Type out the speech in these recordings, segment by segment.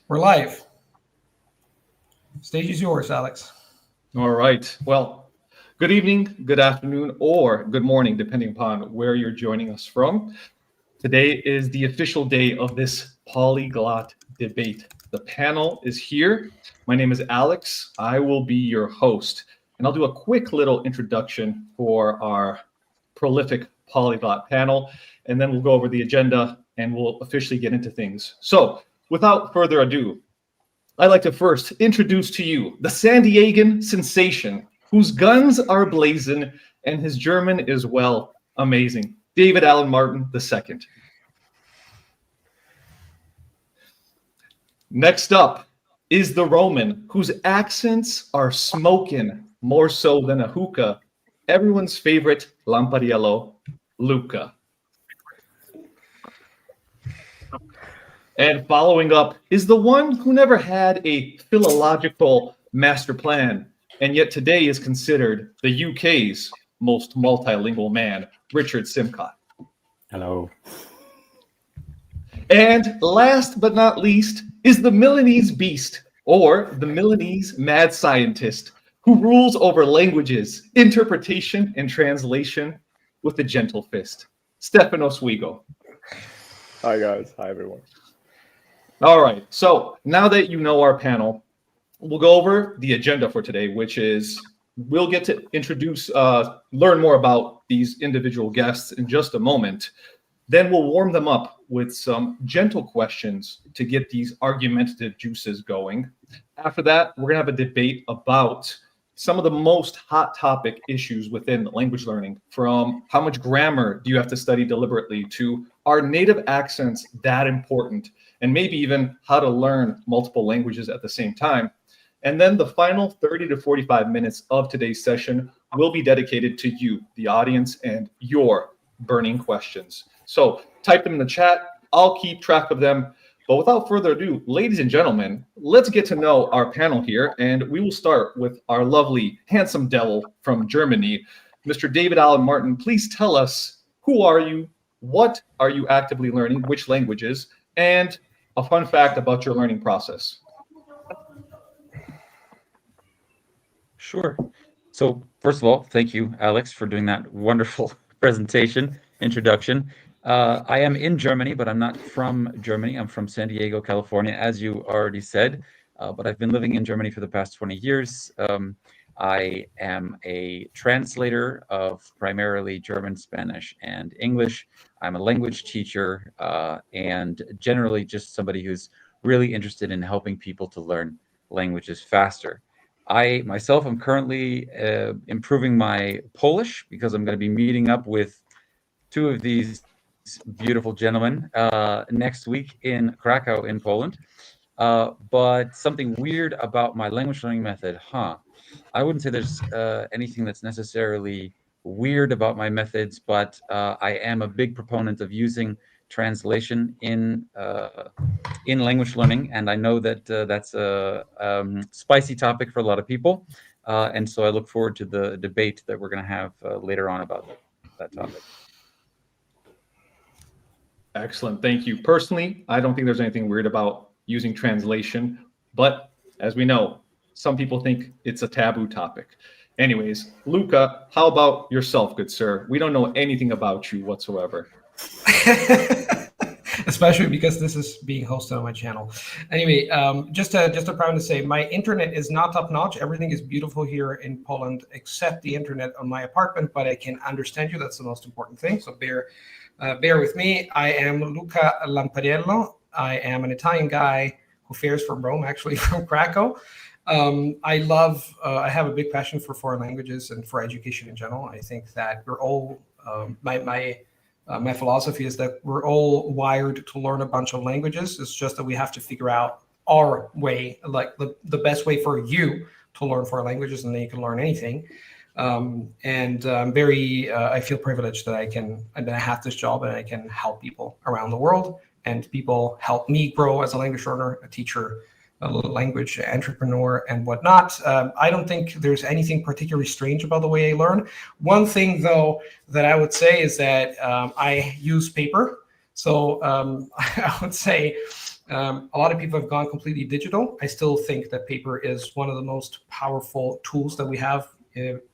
We're live. Stage is yours, Alex. All right. Well, good evening, good afternoon, or good morning, depending upon where you're joining us from. Today is the official day of this polyglot debate. The panel is here. My name is Alex. I will be your host, and I'll do a quick little introduction for our prolific polyglot panel, and then we'll go over the agenda and we'll officially get into things. So, without further ado, I'd like to first introduce to you the San Diegan sensation, whose guns are blazing and his German is, well, amazing. David Allen Martin II. Next up is the Roman, whose accents are smoking more so than a hookah. Everyone's favorite Lampariello, Luca. And following up is the one who never had a philological master plan, and yet today is considered the UK's most multilingual man, Richard Simcott. Hello. And last but not least is the Milanese beast, or the Milanese mad scientist, who rules over languages, interpretation, and translation with a gentle fist, Stefano Suigo. Hi, guys. Hi, everyone. All right, so now that you know our panel, we'll go over the agenda for today, which is we'll get to introduce, learn more about these individual guests in just a moment. Then we'll warm them up with some gentle questions to get these argumentative juices going. After that, we're gonna have a debate about some of the most hot topic issues within language learning, from how much grammar do you have to study deliberately to are native accents that important, and maybe even how to learn multiple languages at the same time. And then the final 30 to 45 minutes of today's session will be dedicated to you, the audience, and your burning questions. So type them in the chat. I'll keep track of them. But without further ado, ladies and gentlemen, let's get to know our panel here. And we will start with our lovely, handsome devil from Germany, Mr. David Allen Martin. Please tell us, who are you? What are you actively learning? Which languages? And a fun fact about your learning process. Sure. So first of all, thank you, Alex, for doing that wonderful presentation, introduction. I am in Germany, but I'm not from Germany. I'm from San Diego, California, as you already said. But I've been living in Germany for the past 20 years. I am a translator of primarily German, Spanish, and English. I'm a language teacher and generally just somebody who's really interested in helping people to learn languages faster. I myself am currently improving my Polish because I'm going to be meeting up with two of these beautiful gentlemen next week in Krakow in Poland. But something weird about my language learning method, I wouldn't say there's anything that's necessarily weird about my methods, but I am a big proponent of using translation in language learning, and I know that that's a spicy topic for a lot of people, and so I look forward to the debate that we're going to have later on about that topic. Excellent, thank you. Personally, I don't think there's anything weird about using translation, but as we know, some people think it's a taboo topic. Anyways, Luca, how about yourself, good sir? We don't know anything about you whatsoever. Especially because this is being hosted on my channel. Anyway, just a proud to say, my internet is not top notch. Everything is beautiful here in Poland, except the internet on my apartment, but I can understand you. That's the most important thing. So bear with me. I am Luca Lampariello. I am an Italian guy who fares from Rome, actually from Krakow. I have a big passion for foreign languages and for education in general. I think that we're all, my philosophy is that we're all wired to learn a bunch of languages. It's just that we have to figure out our way, like the best way for you to learn foreign languages, and then you can learn anything. I feel privileged that I have this job and I can help people around the world, and people help me grow as a language learner, a teacher, a language entrepreneur, and whatnot. I don't think there's anything particularly strange about the way I learn. One thing, though, that I would say is that I use paper. So I would say A lot of people have gone completely digital. I still think that paper is one of the most powerful tools that we have,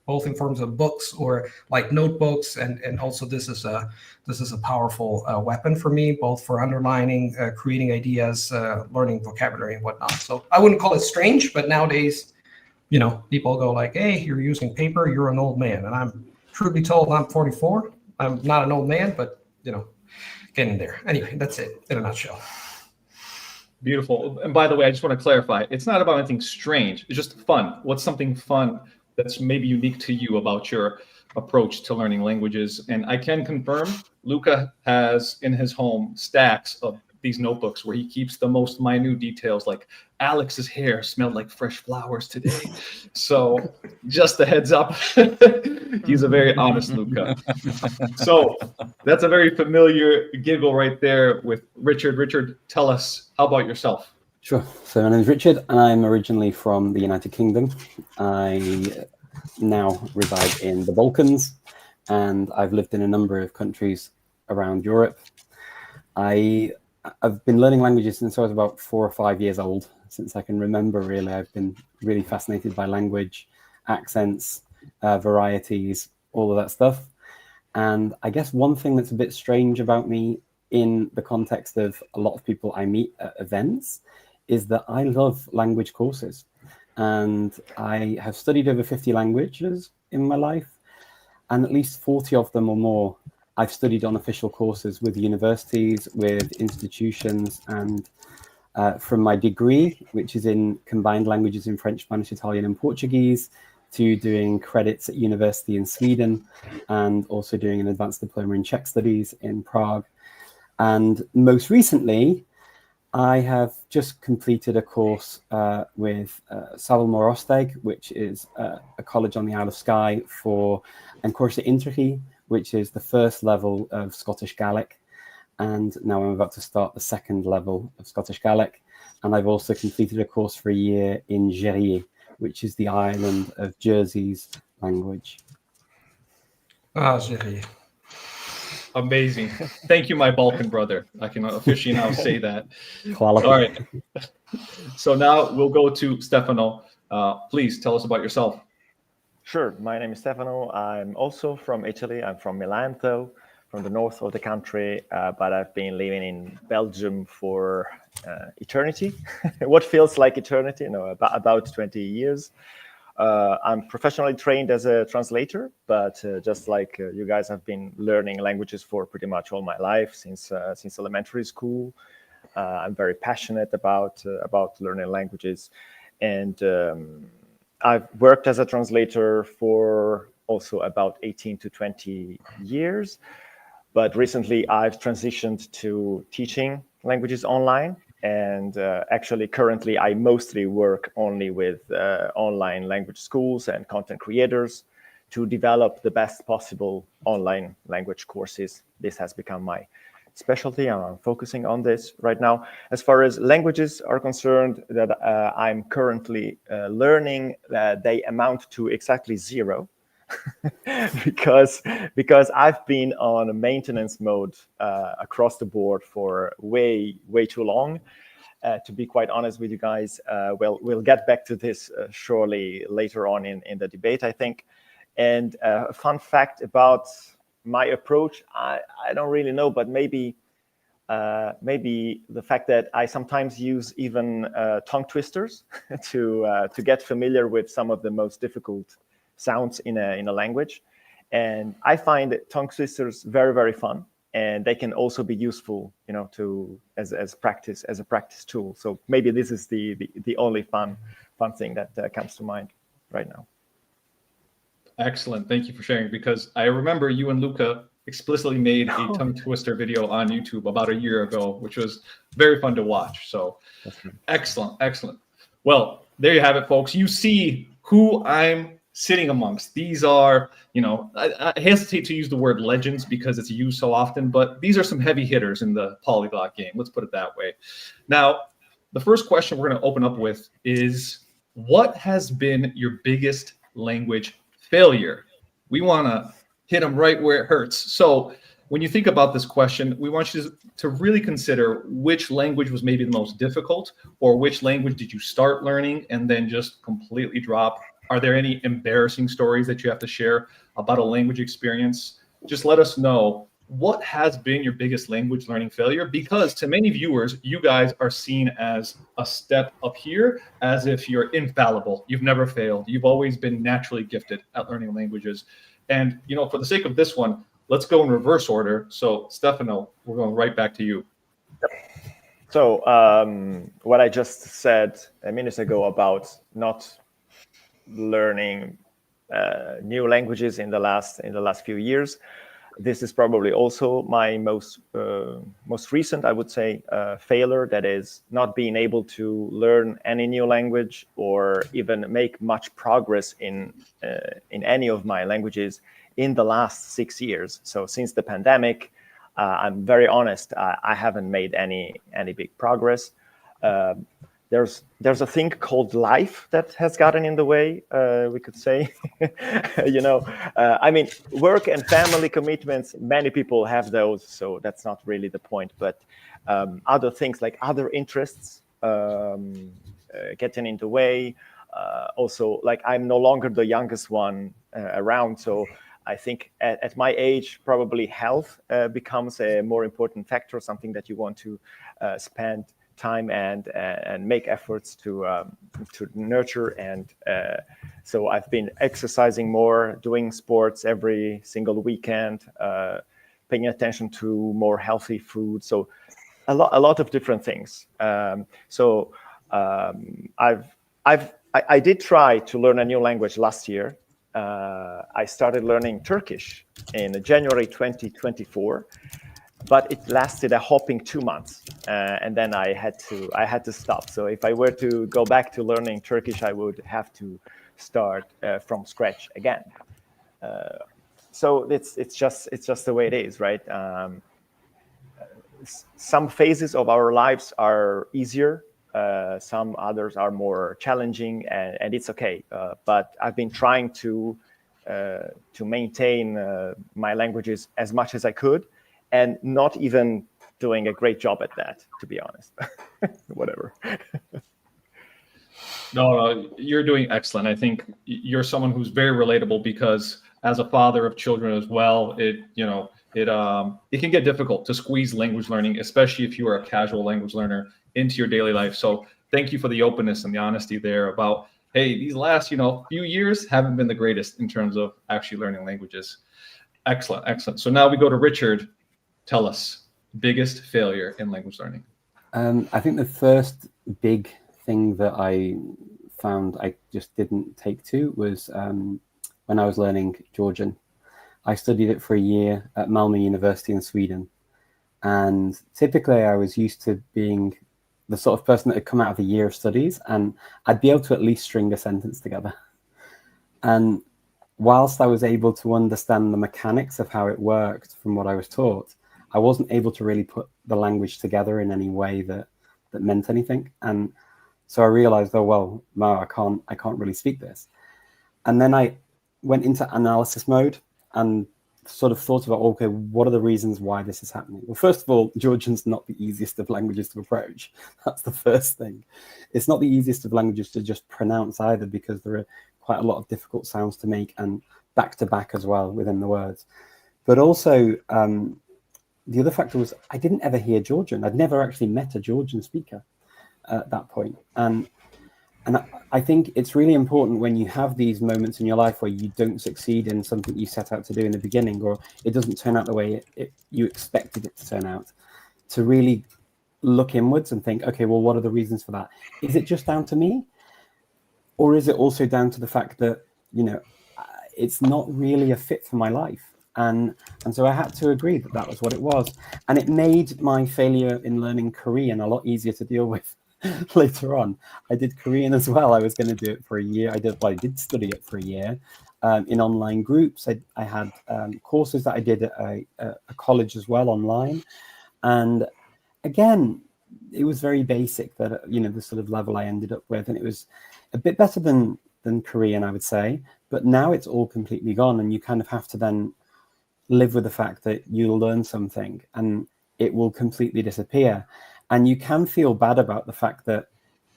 both in forms of books or like notebooks, and also this is a powerful weapon for me, both for underlining, creating ideas, learning vocabulary and whatnot. So I wouldn't call it strange, but nowadays, people go like, "Hey, you're using paper, you're an old man," and I'm truly told I'm 44. I'm not an old man, but getting there. Anyway, that's it in a nutshell. Beautiful. And by the way, I just want to clarify, it's not about anything strange. It's just fun. What's something fun that's maybe unique to you about your approach to learning languages? And I can confirm, Luca has in his home stacks of these notebooks where he keeps the most minute details, like Alex's hair smelled like fresh flowers today. So just a heads up, he's a very honest Luca. So that's a very familiar giggle right there with Richard. Richard, tell us, how about yourself? Sure. So my name is Richard, and I'm originally from the United Kingdom. I now reside in the Balkans, and I've lived in a number of countries around Europe. I've been learning languages since I was about 4 or 5 years old. Since I can remember, really, I've been really fascinated by language, accents, varieties, all of that stuff. And I guess one thing that's a bit strange about me in the context of a lot of people I meet at events is that I love language courses. And I have studied over 50 languages in my life, and at least 40 of them or more I've studied on official courses with universities, with institutions, and from my degree, which is in combined languages in French, Spanish, Italian, and Portuguese, to doing credits at university in Sweden, and also doing an advanced diploma in Czech studies in Prague. And most recently, I have just completed a course with Savalmorosteg, which is a college on the Isle of Skye, for An Course Intrichi, which is the first level of Scottish Gaelic. And now I'm about to start the second level of Scottish Gaelic. And I've also completed a course for a year in Jersey, which is the island of Jersey's language. Ah, Jersey. Amazing. Thank you, my Balkan brother. I can officially now say that. All right. So now we'll go to Stefano. Please tell us about yourself. Sure. My name is Stefano. I'm also from Italy. I'm from Milan, though, from the north of the country, but I've been living in Belgium for eternity. What feels like eternity? About 20 years. I'm professionally trained as a translator, but just like you guys, have been learning languages for pretty much all my life, since elementary school. I'm very passionate about learning languages, and I've worked as a translator for also about 18 to 20 years. But recently, I've transitioned to teaching languages online. And actually, currently, I mostly work only with online language schools and content creators to develop the best possible online language courses. This has become my specialty, and I'm focusing on this right now. As far as languages are concerned, that I'm currently learning, they amount to exactly 0. because I've been on a maintenance mode across the board for way too long. To be quite honest with you guys, we'll get back to this surely later on in the debate, I think. And a fun fact about my approach, I don't really know, but maybe the fact that I sometimes use even tongue twisters to get familiar with some of the most difficult sounds in a language. And I find tongue twisters very fun, and they can also be useful, as a practice tool. So maybe this is the only fun thing that comes to mind right now. Excellent. Thank you for sharing, because I remember you and Luca explicitly made a tongue twister video on YouTube about a year ago, which was very fun to watch. So excellent. Well, there you have it, folks. You see who I'm sitting amongst. These are, I hesitate to use the word legends because it's used so often, but these are some heavy hitters in the polyglot game. Let's put it that way. Now, the first question we're going to open up with is, what has been your biggest language failure? We want to hit them right where it hurts. So when you think about this question, we want you to really consider which language was maybe the most difficult, or which language did you start learning and then just completely drop. Are there any embarrassing stories that you have to share about a language experience? Just let us know what has been your biggest language learning failure, because to many viewers, you guys are seen as a step up here, as if you're infallible. You've never failed. You've always been naturally gifted at learning languages. And, you know, for the sake of this one, let's go in reverse order. So, Stefano, we're going right back to you. So, what I just said a minute ago about not learning new languages in the last few years, this is probably also my most recent, I would say, failure. That is not being able to learn any new language or even make much progress in any of my languages in the last 6 years. So since the pandemic, I'm very honest, I haven't made any big progress. There's a thing called life that has gotten in the way, we could say. You know, I mean, work and family commitments, many people have those, so that's not really the point. But other things like other interests getting in the way. Also, like, I'm no longer the youngest one around, so I think at my age, probably health becomes a more important factor, something that you want to spend time and make efforts to nurture. And so I've been exercising more, doing sports every single weekend, paying attention to more healthy food. So a lot of different things. I did try to learn a new language last year. I started learning Turkish in January 2024. But it lasted a hopping 2 months, and then I had to stop. So if I were to go back to learning Turkish, I would have to start from scratch again. So it's just the way it is, right? Some phases of our lives are easier, some others are more challenging, and it's okay. But I've been trying to maintain my languages as much as I could, and not even doing a great job at that, to be honest. Whatever. No, you're doing excellent. I think you're someone who's very relatable, because as a father of children as well, it can get difficult to squeeze language learning, especially if you are a casual language learner, into your daily life. So thank you for the openness and the honesty there about, hey, these last few years haven't been the greatest in terms of actually learning languages. Excellent, excellent. So now we go to Richard. Tell us, biggest failure in language learning. I think the first big thing that I found I just didn't take to was when I was learning Georgian. I studied it for a year at Malmö University in Sweden. And typically I was used to being the sort of person that had come out of a year of studies, and I'd be able to at least string a sentence together. And whilst I was able to understand the mechanics of how it worked from what I was taught, I wasn't able to really put the language together in any way that meant anything. And so I realized, oh, well, no, I can't really speak this. And then I went into analysis mode and sort of thought about, okay, what are the reasons why this is happening? Well, first of all, Georgian's not the easiest of languages to approach. That's the first thing. It's not the easiest of languages to just pronounce either, because there are quite a lot of difficult sounds to make, and back to back as well within the words. But also, the other factor was I didn't ever hear Georgian. I'd never actually met a Georgian speaker at that point. And I think it's really important when you have these moments in your life where you don't succeed in something you set out to do in the beginning, or it doesn't turn out the way you expected it to turn out, to really look inwards and think, okay, well, what are the reasons for that? Is it just down to me? Or is it also down to the fact that, it's not really a fit for my life? And so I had to agree that was what it was. And it made my failure in learning Korean a lot easier to deal with later on. I did Korean as well. I was going to do it for a year. I did study it for a year in online groups. I had courses that I did at a college as well online. And again, it was very basic, that, the sort of level I ended up with. And it was a bit better than Korean, I would say. But now it's all completely gone. And you kind of have to then live with the fact that you'll learn something and it will completely disappear. And you can feel bad about the fact that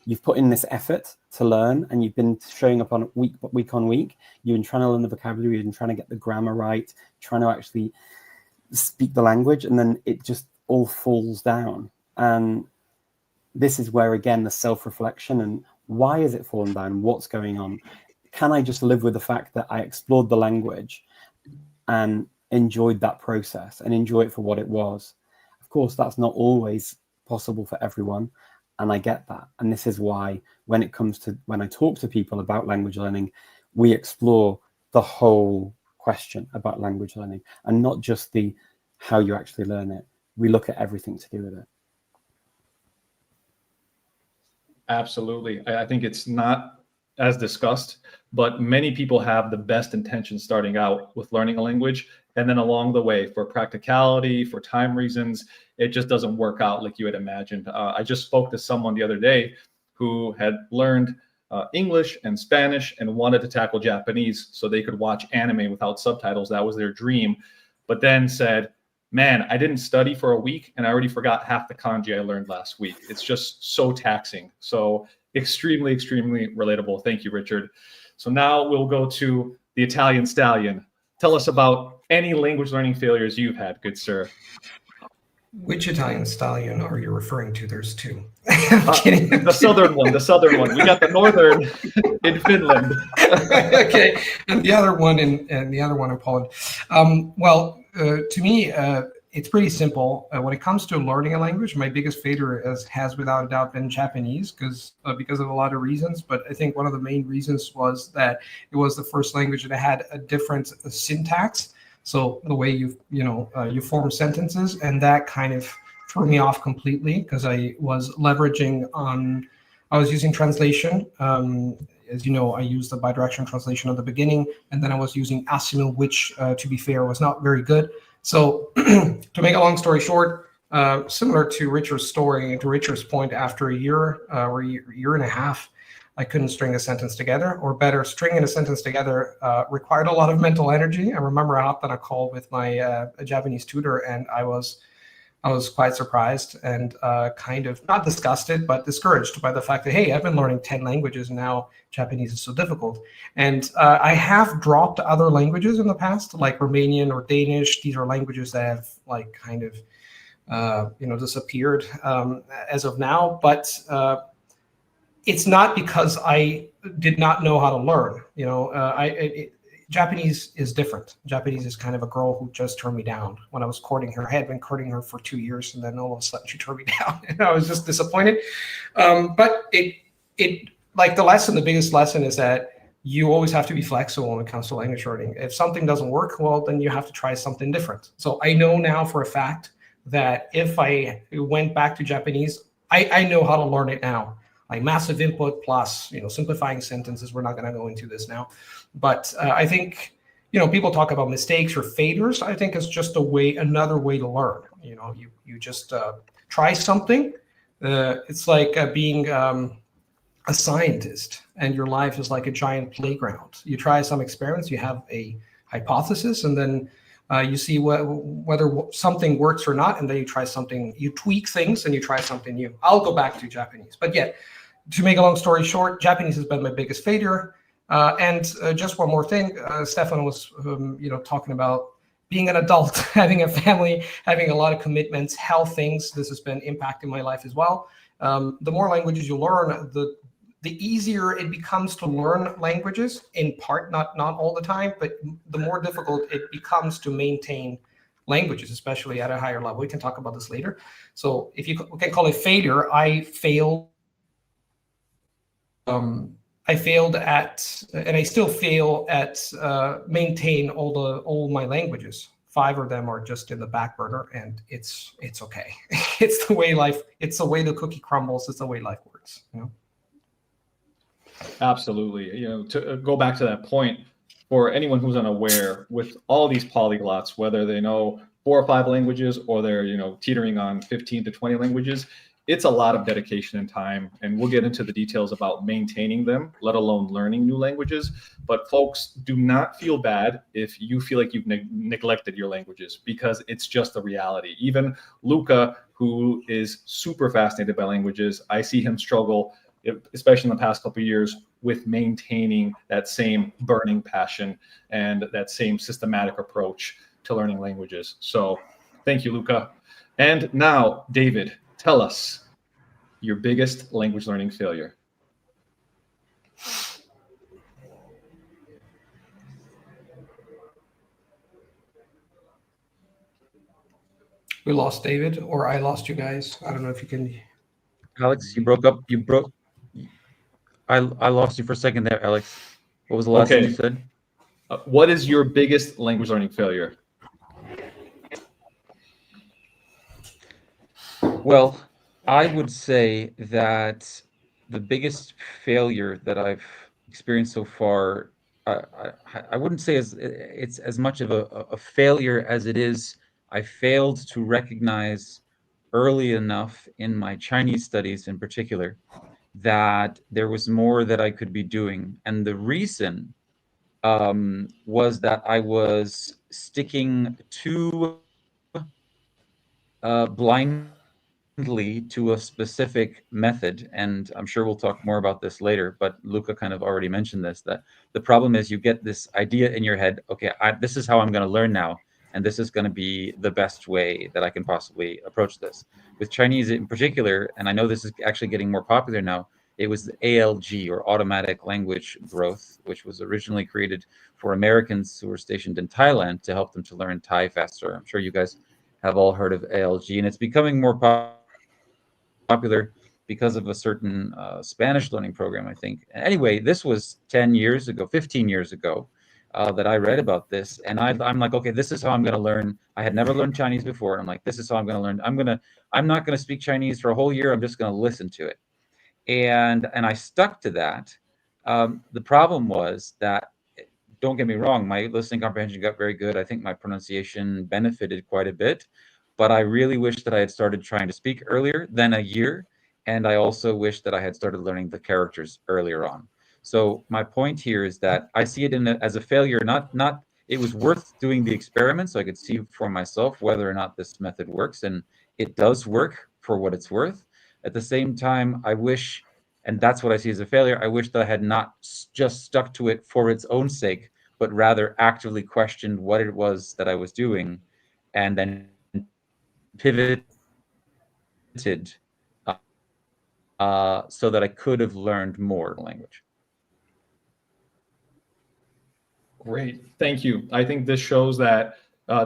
you've put in this effort to learn and you've been showing up on week on week. You've been trying to learn the vocabulary, you've been trying to get the grammar right, trying to actually speak the language, and then it just all falls down. And this is where, again, the self-reflection and why is it fallen down? What's going on? Can I just live with the fact that I explored the language and enjoyed that process and enjoy it for what it was? Of course, that's not always possible for everyone, and I get that. And this is why when I talk to people about language learning, we explore the whole question about language learning and not just the how you actually learn it. We look at everything to do with it. Absolutely. I think it's not as discussed, but many people have the best intentions starting out with learning a language. And then along the way, for practicality, for time reasons, it just doesn't work out like you had imagined. I just spoke to someone the other day who had learned English and Spanish and wanted to tackle Japanese so they could watch anime without subtitles. That was their dream. But then said, man, I didn't study for a week and I already forgot half the kanji I learned last week. It's just so taxing. So extremely, extremely relatable. Thank you, Richard. So now we'll go to the Italian Stallion. Tell us about any language learning failures you've had, good sir. Which Italian stallion are you referring to? There's two. I'm kidding. The southern one. We got the northern in Finland. Okay, and the other one in Poland. To me, it's pretty simple. When it comes to learning a language, my biggest failure has without a doubt been Japanese, because of a lot of reasons. But I think one of the main reasons was that it was the first language that had a different syntax. So the way you form sentences, and that kind of threw me off completely, because I was using translation. As you know, I used the bidirectional translation at the beginning, and then I was using Asimil, which, to be fair, was not very good. So to make a long story short, similar to Richard's story and to Richard's point, after a year or a year and a half, I couldn't string a sentence together, or better, stringing a sentence together required a lot of mental energy. I remember I hopped on a call with my Japanese tutor, and I was quite surprised and kind of not disgusted, but discouraged by the fact that, hey, I've been learning 10 languages and now Japanese is so difficult. And I have dropped other languages in the past, like Romanian or Danish. These are languages that have like kind of disappeared as of now. But it's not because I did not know how to learn. Japanese is different. Japanese is kind of a girl who just turned me down when I was courting her. I had been courting her for 2 years, and then all of a sudden she turned me down, and I was just disappointed. But the biggest lesson is that you always have to be flexible when it comes to language learning. If something doesn't work, well, then you have to try something different. So I know now for a fact that if I went back to Japanese, I know how to learn it now. Like massive input plus, simplifying sentences. We're not going to go into this now. But I think, people talk about mistakes or failures. I think it's just another way to learn. You just try something. It's like being a scientist, and your life is like a giant playground. You try some experiments, you have a hypothesis, and then you see whether something works or not, and then you try something, you tweak things, and you try something new. I'll go back to Japanese. But yeah, to make a long story short, Japanese has been my biggest failure. And just one more thing, Stefano was talking about being an adult, having a family, having a lot of commitments, health things. This has been impacting my life as well. The more languages you learn, the easier it becomes to learn languages, in part, not all the time, but the more difficult it becomes to maintain languages, especially at a higher level. We can talk about this later. So if you can call it failure, I failed at, and I still fail at maintain all my languages. 5 of them are just in the back burner, and it's okay. It's the way the cookie crumbles. It's the way life works. Absolutely. To go back to that point, for anyone who's unaware, with all these polyglots, whether they know 4 or 5 languages or they're teetering on 15 to 20 languages, it's a lot of dedication and time, and we'll get into the details about maintaining them, let alone learning new languages. But folks, do not feel bad if you feel like you've neglected your languages, because it's just a reality. Even Luca, who is super fascinated by languages, I see him struggle, especially in the past couple of years, with maintaining that same burning passion and that same systematic approach to learning languages. So thank you, Luca. And now, David, tell us your biggest language learning failure. We lost David, or I lost you guys. I don't know if you can. Alex, you broke up. I lost you for a second there, Alex. What was the last thing you said? What is your biggest language learning failure? Well, I would say that the biggest failure that I've experienced so far, I wouldn't say it's as much of a failure as it is I failed to recognize early enough in my Chinese studies in particular that there was more that I could be doing. And the reason was that I was sticking too blindly to a specific method. And I'm sure we'll talk more about this later, but Luca kind of already mentioned this, that the problem is you get this idea in your head, okay, this is how I'm going to learn now. And this is going to be the best way that I can possibly approach this. With Chinese in particular, and I know this is actually getting more popular now, it was the ALG, or Automatic Language Growth, which was originally created for Americans who were stationed in Thailand to help them to learn Thai faster. I'm sure you guys have all heard of ALG, and it's becoming more popular because of a certain Spanish learning program, I think. Anyway, this was 10 years ago, 15 years ago. That I read about this, and I'm like, okay, this is how I'm going to learn. I had never learned Chinese before. And I'm like, this is how I'm going to learn. I'm not going to speak Chinese for a whole year. I'm just going to listen to it. And I stuck to that. The problem was that, don't get me wrong, my listening comprehension got very good. I think my pronunciation benefited quite a bit, but I really wish that I had started trying to speak earlier than a year. And I also wish that I had started learning the characters earlier on. So my point here is that I see it as a failure. Not it was worth doing the experiment so I could see for myself whether or not this method works, and it does work for what it's worth. At the same time, I wish, and that's what I see as a failure, I wish that I had not just stuck to it for its own sake, but rather actively questioned what it was that I was doing, and then pivoted so that I could have learned more language. Great, thank you. I think this shows that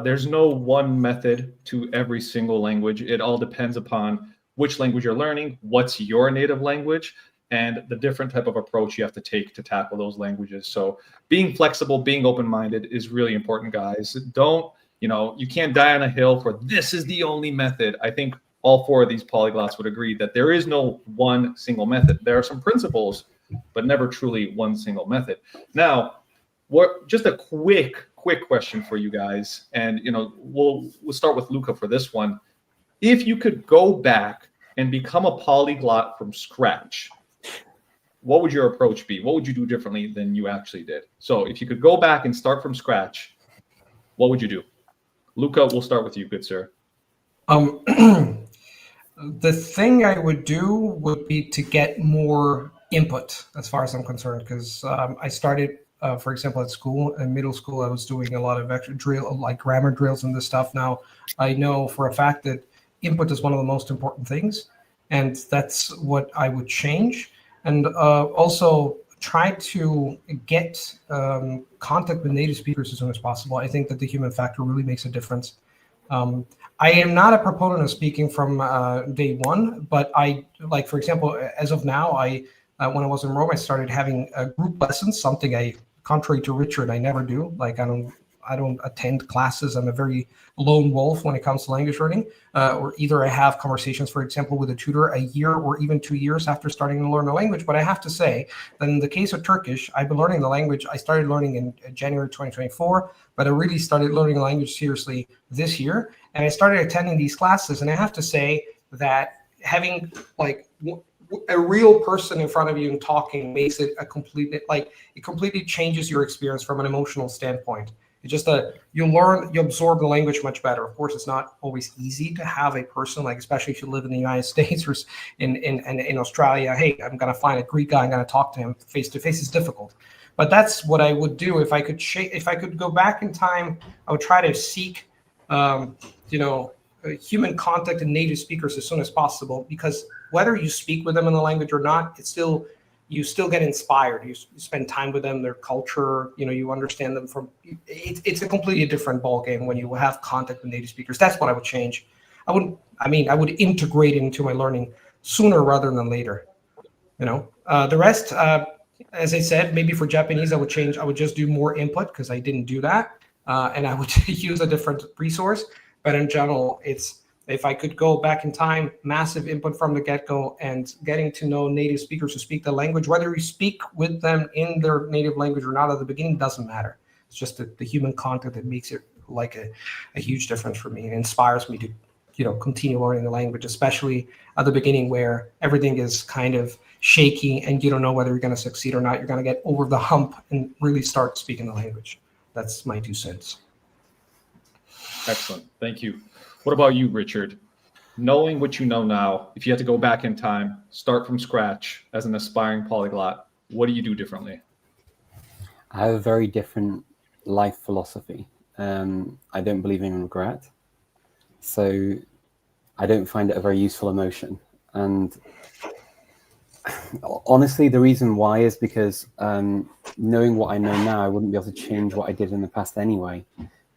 there's no one method to every single language. It all depends upon which language you're learning, what's your native language, and the different type of approach you have to take to tackle those languages. So being flexible, being open-minded is really important, guys. Don't, you can't die on a hill for this is the only method. I think all four of these polyglots would agree that there is no one single method. There are some principles, but never truly one single method. Now, just a quick question for you guys, and we'll start with Luca for this one. If you could go back and become a polyglot from scratch, what would your approach be? What would you do differently than you actually did? So if you could go back and start from scratch, what would you do? Luca, we'll start with you, good sir. The thing I would do would be to get more input, as far as I'm concerned, because I started, for example, at school, in middle school, I was doing a lot of extra drill, like grammar drills and this stuff. Now, I know for a fact that input is one of the most important things, and that's what I would change. And also try to get contact with native speakers as soon as possible. I think that the human factor really makes a difference. I am not a proponent of speaking from day one, but like, for example, as of now, when I was in Rome, I started having group lessons, something contrary to Richard, I never do. Like, I don't attend classes. I'm a very lone wolf when it comes to language learning. Or either I have conversations, for example, with a tutor a year or even 2 years after starting to learn the language. But I have to say that in the case of Turkish, I've been learning the language. I started learning in January 2024, but I really started learning the language seriously this year. And I started attending these classes. And I have to say that having like a real person in front of you and talking makes it a completely, like, it completely changes your experience from an emotional standpoint. It's just you absorb the language much better. Of course, it's not always easy to have a person, like, especially if you live in the United States or in Australia. Hey, I'm gonna find a Greek guy, I'm gonna talk to him face to face. It's difficult, but that's what I would do if I could go back in time. I would try to seek, human contact and native speakers as soon as possible, because whether you speak with them in the language or not, you still get inspired. You spend time with them, their culture, you understand them it's a completely different ballgame when you have contact with native speakers. That's what I would change. I would integrate it into my learning sooner rather than later. The rest, as I said, maybe for Japanese, I would just do more input because I didn't do that. And I would use a different resource. But in general, if I could go back in time, massive input from the get-go, and getting to know native speakers who speak the language, whether you speak with them in their native language or not at the beginning, doesn't matter. It's just the human contact that makes it like a huge difference for me. It inspires me to, continue learning the language, especially at the beginning where everything is kind of shaky and you don't know whether you're going to succeed or not. You're going to get over the hump and really start speaking the language. That's my 2 cents. Excellent. Thank you. What about you, Richard? Knowing what you know now, if you had to go back in time, start from scratch as an aspiring polyglot, what do you do differently? I have a very different life philosophy. I don't believe in regret. So I don't find it a very useful emotion. And honestly, the reason why is because knowing what I know now, I wouldn't be able to change what I did in the past anyway,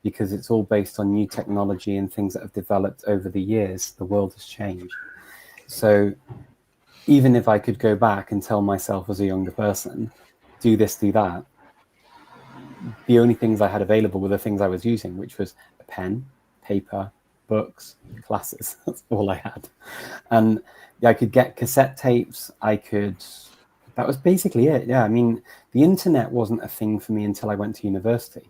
because it's all based on new technology and things that have developed over the years. The world has changed. So even if I could go back and tell myself as a younger person, do this, do that, the only things I had available were the things I was using, which was a pen, paper, books, classes. That's all I had. And I could get cassette tapes. That was basically it. Yeah, I mean, the internet wasn't a thing for me until I went to university.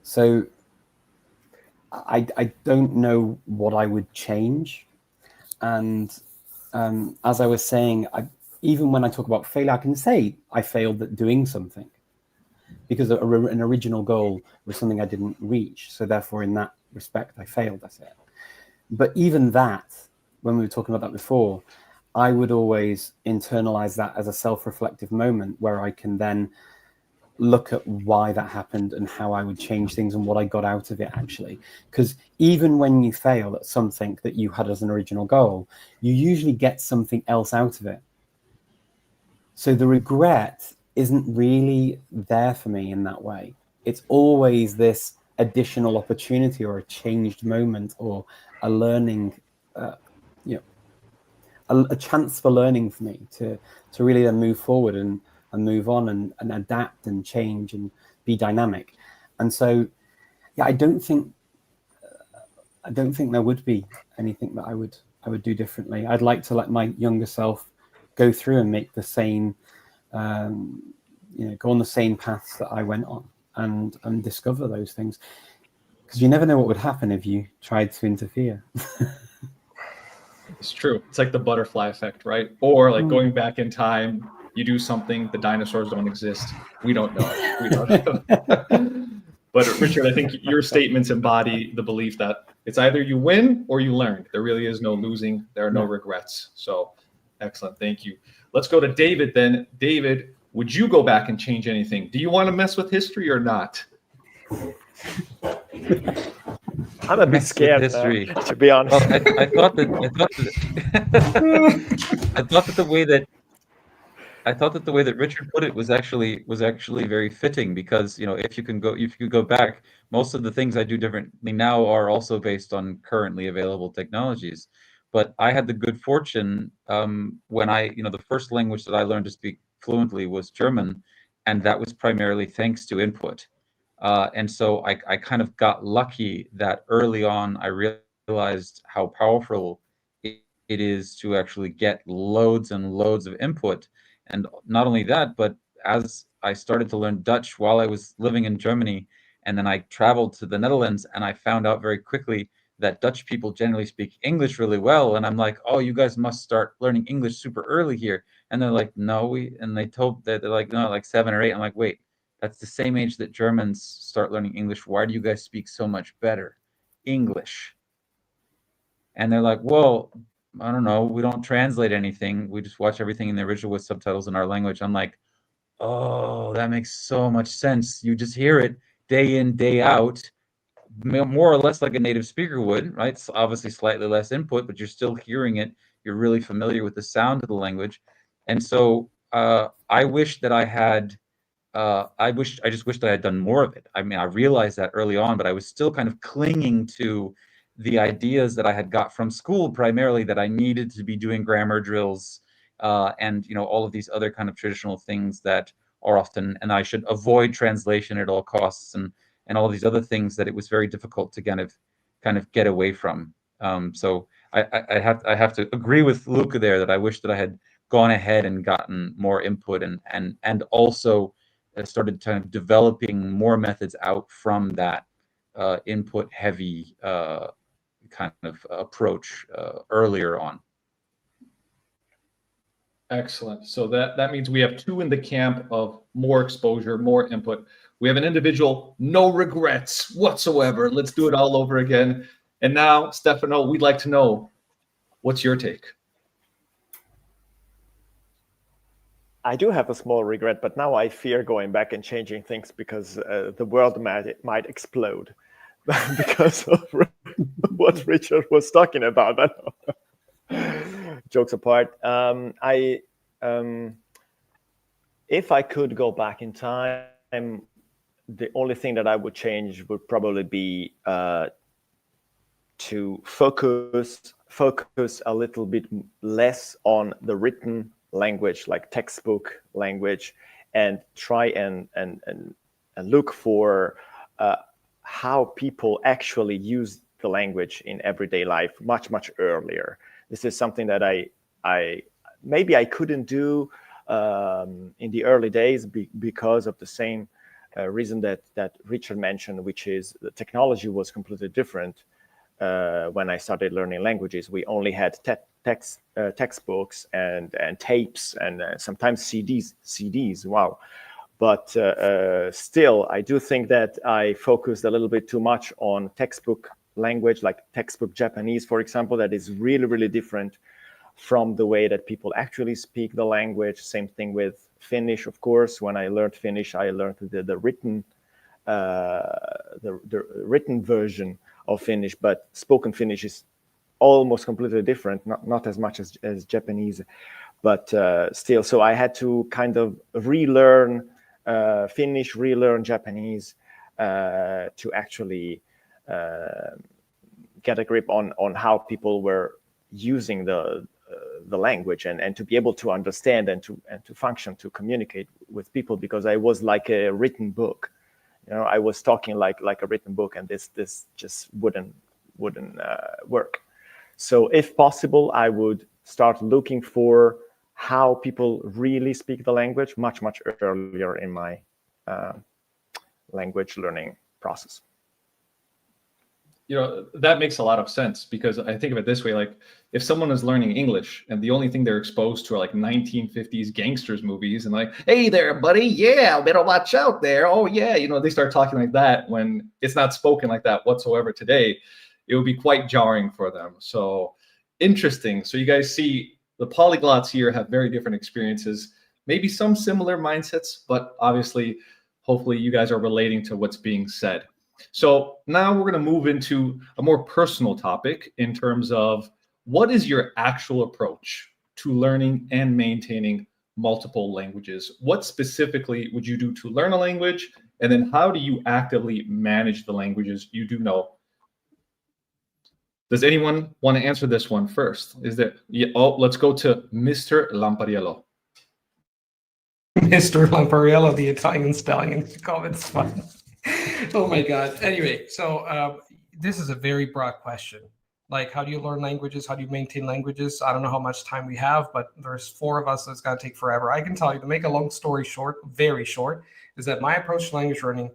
So I don't know what I would change. And as I was saying, even when I talk about failure, I can say I failed at doing something because an original goal was something I didn't reach. So therefore, in that respect, I failed at it. But even that, when we were talking about that before, I would always internalize that as a self-reflective moment where I can then look at why that happened and how I would change things and what I got out of it, actually. Because even when you fail at something that you had as an original goal, you usually get something else out of it. So the regret isn't really there for me in that way. It's always this additional opportunity or a changed moment or a learning, a chance for learning for me to really then move forward and move on and adapt and change and be dynamic. And so, yeah, I don't think there would be anything that I would do differently. I'd like to let my younger self go through and make the same, go on the same paths that I went on and discover those things. Because you never know what would happen if you tried to interfere. It's true. It's like the butterfly effect, right? Or like going back in time, you do something, the dinosaurs don't exist. We don't know. We don't know. But Richard, I think your statements embody the belief that it's either you win or you learn. There really is no losing. There are no regrets. So excellent. Thank you. Let's go to David then. David, would you go back and change anything? Do you want to mess with history or not? I'm a bit scared, history. To be honest. Well, I thought that the way that Richard put it was actually very fitting, because if you can go back, most of the things I do differently now are also based on currently available technologies. But I had the good fortune when the first language that I learned to speak fluently was German, and that was primarily thanks to input. And so I kind of got lucky that early on I realized how powerful it is to actually get loads and loads of input. And not only that, but as I started to learn Dutch while I was living in Germany, and then I traveled to the Netherlands, and I found out very quickly that Dutch people generally speak English really well. And I'm like, oh, you guys must start learning English super early here. And they're like, no, and they told that they're like, no, like 7 or 8. I'm like, wait, that's the same age that Germans start learning English. Why do you guys speak so much better English? And they're like, well, I don't know. We don't translate anything. We just watch everything in the original with subtitles in our language. I'm like, oh, that makes so much sense. You just hear it day in, day out, more or less like a native speaker would, right? It's obviously slightly less input, but you're still hearing it. You're really familiar with the sound of the language. And so I wish that I had, I just wished I had done more of it. I mean, I realized that early on, but I was still kind of clinging to the ideas that I had got from school, primarily that I needed to be doing grammar drills and, you know, all of these other kind of traditional things that are often, and I should avoid translation at all costs, and all these other things that it was very difficult to kind of get away from. So I have to agree with Luca there that I wish that I had gone ahead and gotten more input and also started kind of developing more methods out from that input heavy kind of approach earlier on. Excellent. So that means we have 2 in the camp of more exposure, more input. We have an individual, no regrets whatsoever. Let's do it all over again. And now, Stefano, we'd like to know, what's your take? I do have a small regret, but now I fear going back and changing things because the world might explode because of what Richard was talking about. Jokes apart, if I could go back in time, the only thing that I would change would probably be to focus a little bit less on the written language, like textbook language, and try and look for how people actually use the language in everyday life much earlier. This is something that I maybe I couldn't do in the early days because of the same reason that Richard mentioned, which is the technology was completely different when I started learning languages. We only had textbooks and tapes and sometimes CDs. Wow. But still, I do think that I focused a little bit too much on textbook language, like textbook Japanese, for example, that is really different from the way that people actually speak the language. Same thing with Finnish, of course. When I learned Finnish, I learned the written version of Finnish, but spoken Finnish is almost completely different, not as much as Japanese, but still. So I had to kind of relearn Finnish, relearn Japanese to actually get a grip on how people were using the language and to be able to understand and to function, to communicate with people, because I was like a written book. You know, I was talking like a written book, and this just wouldn't work. So if possible, I would start looking for how people really speak the language much earlier in my language learning process. You know, that makes a lot of sense, because I think of it this way: like, if someone is learning English and the only thing they're exposed to are like 1950s gangsters movies, and like, hey there, buddy, yeah, better watch out there. Oh yeah, you know, they start talking like that when it's not spoken like that whatsoever today, it would be quite jarring for them. So interesting. So you guys see the polyglots here have very different experiences, maybe some similar mindsets, but obviously, hopefully you guys are relating to what's being said. So now we're going to move into a more personal topic in terms of what is your actual approach to learning and maintaining multiple languages? What specifically would you do to learn a language? And then how do you actively manage the languages you do know? Does anyone want to answer this one first? Is there? Yeah, oh, let's go to Mr. Lampariello. Mr. Lampariello, the Italian stallion. Comments fun. Oh my God. Anyway, so this is a very broad question. Like, how do you learn languages? How do you maintain languages? I don't know how much time we have, but there's 4 of us, so it's going to take forever. I can tell you, to make a long story short, very short, is that my approach to language learning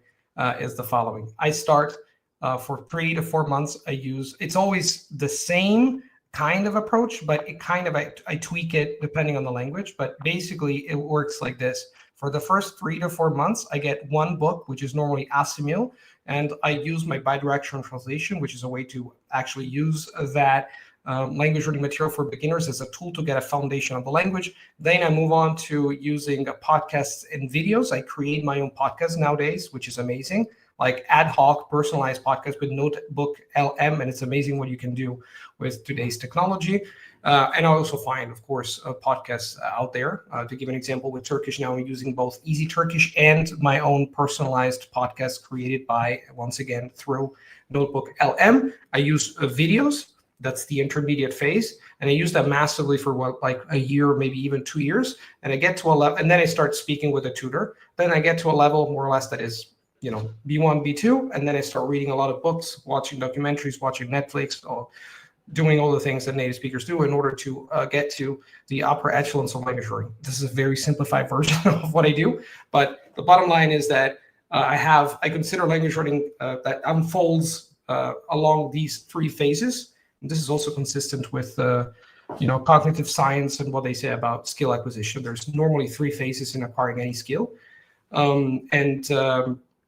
is the following. I start For 3 to 4 months, it's always the same kind of approach, but I tweak it depending on the language. But basically, it works like this. For the first 3 to 4 months, I get one book, which is normally Asimil, and I use my bidirectional translation, which is a way to actually use that language learning material for beginners as a tool to get a foundation of the language. Then I move on to using podcasts and videos. I create my own podcast nowadays, which is amazing, like ad hoc personalized podcast with Notebook LM, and it's amazing what you can do with today's technology. And I also find, of course, podcasts out there. To give an example, with Turkish now, I'm using both Easy Turkish and my own personalized podcast created by, once again, through Notebook LM. I use videos. That's the intermediate phase. And I use that massively for like a year, maybe even 2 years. And I get to a level, and then I start speaking with a tutor. Then I get to a level more or less that is, B1, B2. And then I start reading a lot of books, watching documentaries, watching Netflix, or doing all the things that native speakers do in order to get to the upper echelons of language learning. This is a very simplified version of what I do. But the bottom line is that I consider language learning that unfolds along these 3 phases. And this is also consistent with cognitive science and what they say about skill acquisition. There's normally 3 phases in acquiring any skill.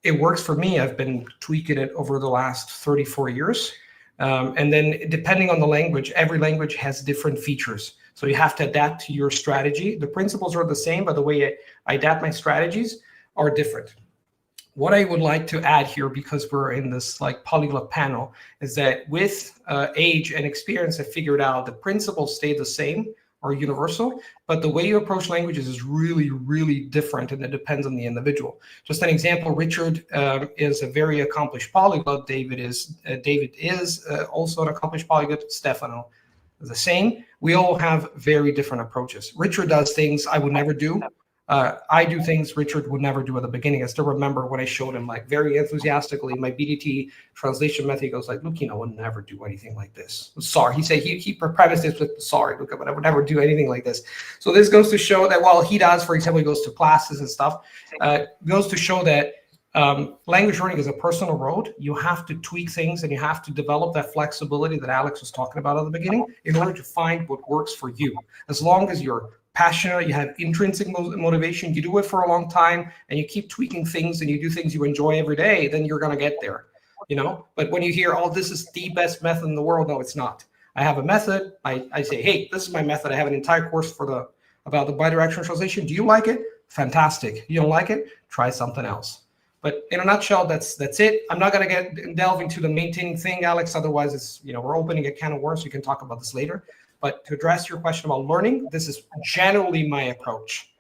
It works for me. I've been tweaking it over the last 34 years. And then depending on the language, every language has different features. So you have to adapt to your strategy. The principles are the same, but the way I adapt my strategies are different. What I would like to add here, because we're in this like polyglot panel, is that with age and experience, I figured out the principles stay the same or universal, but the way you approach languages is really, really different, and it depends on the individual. Just an example, Richard is a very accomplished polyglot. David is also an accomplished polyglot. Stefano is the same. We all have very different approaches. Richard does things I would never do. I do things Richard would never do at the beginning. I still remember when I showed him, like, very enthusiastically my BDT translation method. He goes like, "Look, I would never do anything like this. Sorry." He said he prefaced this with, "Sorry, look, but I would never do anything like this." So this goes to show that while he does, for example, he goes to classes and stuff, goes to show that language learning is a personal road. You have to tweak things, and you have to develop that flexibility that Alex was talking about at the beginning in order to find what works for you. As long as you're passionate, you have intrinsic motivation, you do it for a long time, and you keep tweaking things, and you do things you enjoy every day, then you're going to get there, But when you hear, "Oh, this is the best method in the world," no, it's not. I have a method. I say, "Hey, this is my method. I have an entire course about the bidirectional translation. Do you like it? Fantastic. You don't like it? Try something else." But in a nutshell, that's it. I'm not going to delve into the maintaining thing, Alex. Otherwise, it's we're opening a can of worms. We can talk about this later. But to address your question about learning, this is generally my approach,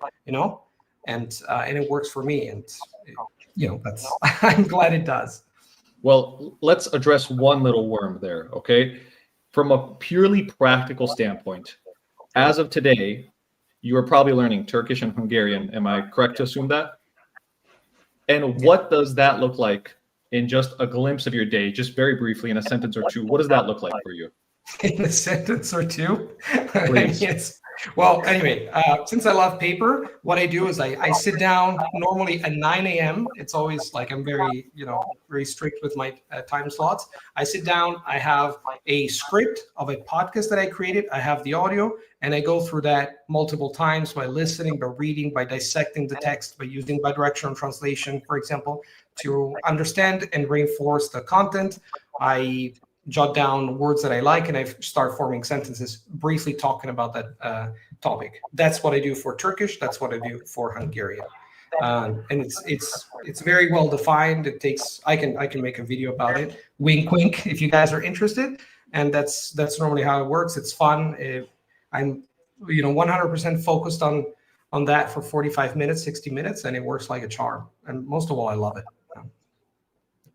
and it works for me. And that's I'm glad it does. Well, let's address one little worm there, okay? From a purely practical standpoint, as of today, you are probably learning Turkish and Hungarian. Am I correct to assume that? And what does that look like in just a glimpse of your day, just very briefly in a sentence or two? What does that look like for you? In a sentence or two? Please. Yes. Well, anyway, since I love paper, what I do is I sit down normally at 9 a.m. It's always like I'm very, very strict with my time slots. I sit down, I have a script of a podcast that I created. I have the audio, and I go through that multiple times by listening, by reading, by dissecting the text, by using bidirectional translation, for example, to understand and reinforce the content. I jot down words that I like, and I start forming sentences briefly talking about that topic. That's what I do for Turkish. That's what I do for Hungarian, and it's very well defined. I can make a video about it. Wink, wink, if you guys are interested. And that's normally how it works. It's fun. I'm 100% focused on that for 45 minutes, 60 minutes, and it works like a charm. And most of all, I love it.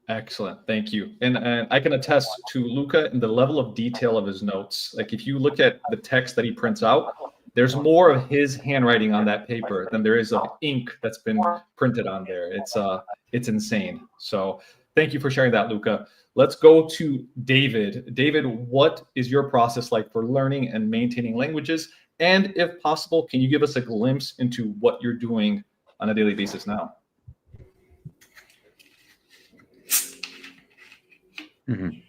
Excellent. Thank you. And I can attest to Luca in the level of detail of his notes. Like, if you look at the text that he prints out, there's more of his handwriting on that paper than there is of ink that's been printed on there. It's insane. So thank you for sharing that, Luca. Let's go to David. David, what is your process like for learning and maintaining languages? And if possible, can you give us a glimpse into what you're doing on a daily basis now? Mhm.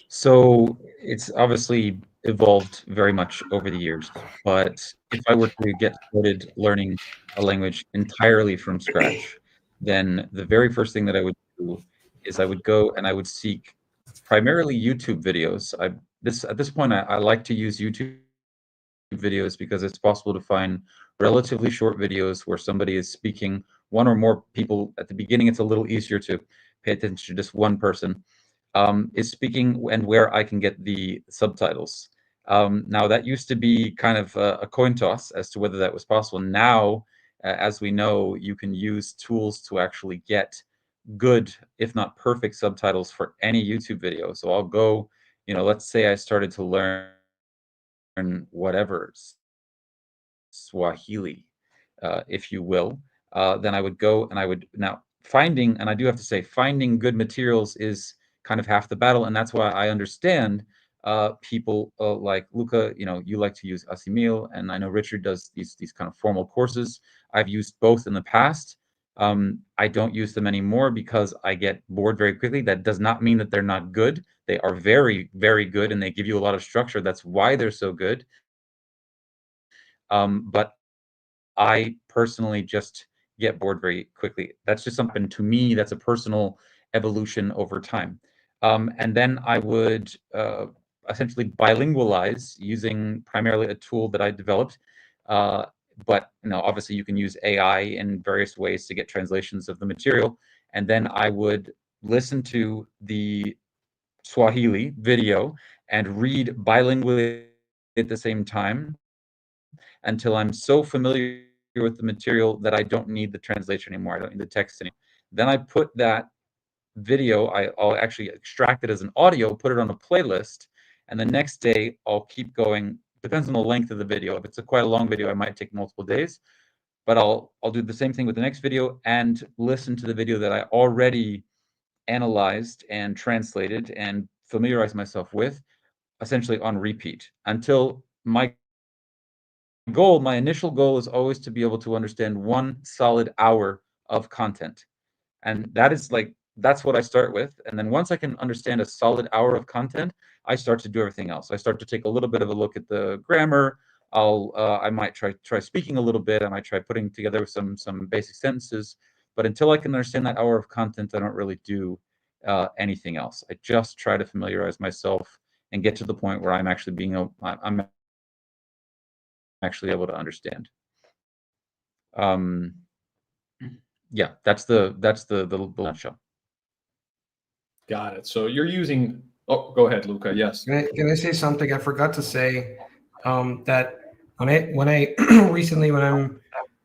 So it's obviously evolved very much over the years, but if I were to get started learning a language entirely from scratch, then the very first thing that I would do is I would go and I would seek primarily YouTube videos. At this point I like to use YouTube videos because it's possible to find relatively short videos where somebody is speaking, one or more people. At the beginning, it's a little easier to pay attention to just one person is speaking, and where I can get the subtitles. Now, that used to be kind of a coin toss as to whether that was possible. Now, as we know, you can use tools to actually get good, if not perfect, subtitles for any YouTube video. So I'll go, let's say I started to learn whatever Swahili, if you will, then I would go and I would now finding, and I do have to say, finding good materials is kind of half the battle, and that's why I understand people like Luca. You like to use Asimil, and I know Richard does these kind of formal courses. I've used both in the past. I don't use them anymore because I get bored very quickly. That does not mean that they're not good. They are very, very good, and they give you a lot of structure. That's why they're so good. But I personally just get bored very quickly. That's just something, to me, that's a personal evolution over time. And then I would essentially bilingualize using primarily a tool that I developed. But obviously you can use AI in various ways to get translations of the material. And then I would listen to the Swahili video and read bilingually at the same time until I'm so familiar with the material that I don't need the translation anymore. I don't need the text anymore. Then I put that video, I'll actually extract it as an audio, put it on a playlist, and the next day I'll keep going. Depends on the length of the video. If it's quite a long video, I might take multiple days, but I'll do the same thing with the next video and listen to the video that I already analyzed and translated and familiarized myself with, essentially on repeat, until my initial goal is always to be able to understand 1 solid hour of content. And that's what I start with. And then once I can understand a solid hour of content, I start to do everything else. I start to take a little bit of a look at the grammar. I might try speaking a little bit. I might try putting together some basic sentences. But until I can understand that hour of content, I don't really do anything else. I just try to familiarize myself and get to the point where I'm actually able to understand. Yeah, that's the nutshell. Got it. So you're using. Oh, go ahead, Luca. Yes. Can I say something? I forgot to say that when I recently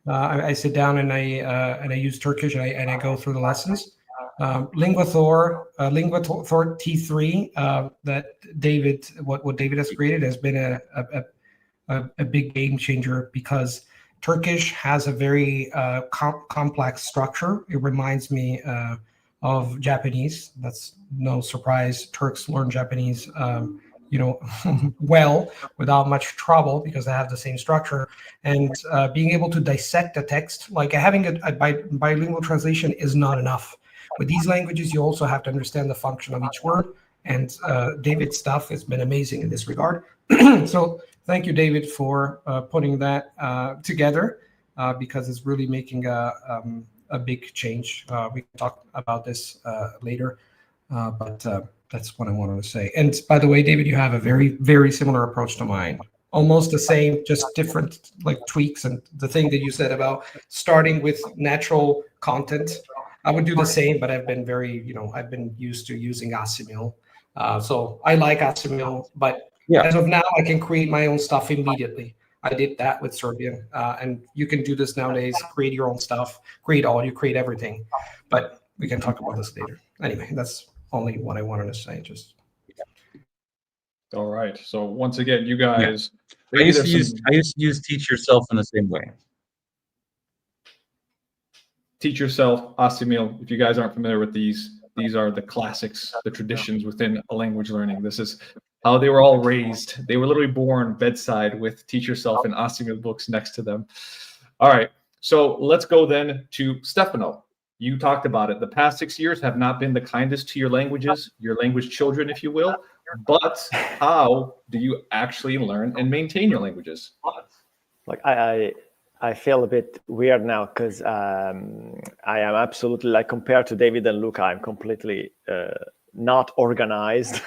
I sit down and I use Turkish and I go through the lessons. Linguathor T3 that David what David has created has been a big game changer because Turkish has a very complex structure. It reminds me of Japanese. That's no surprise. Turks learn Japanese, well, without much trouble because they have the same structure. And being able to dissect the text, like having a bilingual translation is not enough. With these languages, you also have to understand the function of each word. And David's stuff has been amazing in this regard. So thank you, David, for putting that together because it's really making a big change. We can talk about this later, but that's what I wanted to say. And by the way, David, you have a very, very similar approach to mine. Almost the same, just different like tweaks. And the thing that you said about starting with natural content, I would do the same, but I've been I've been used to using Asimil. So I like Asimil, but as of now, I can create my own stuff immediately. I did that with Serbian, and you can do this nowadays. Create your own stuff, create audio, create everything. But we can talk about this later. Anyway, that's only what I wanted to say. Just all right. So once again, you guys, I used to use Teach Yourself in the same way. Teach Yourself, Asimil. If you guys aren't familiar with these are the classics, the traditions within a language learning. This is how they were all raised. They were literally born bedside with Teach Yourself and Asimil books next to them. All right. So let's go then to Stefano. You talked about it. The past 6 years have not been the kindest to your languages, your language children, if you will. But how do you actually learn and maintain your languages? Like I feel a bit weird now because I am absolutely, like, compared to David and Luca, I'm completely not organized.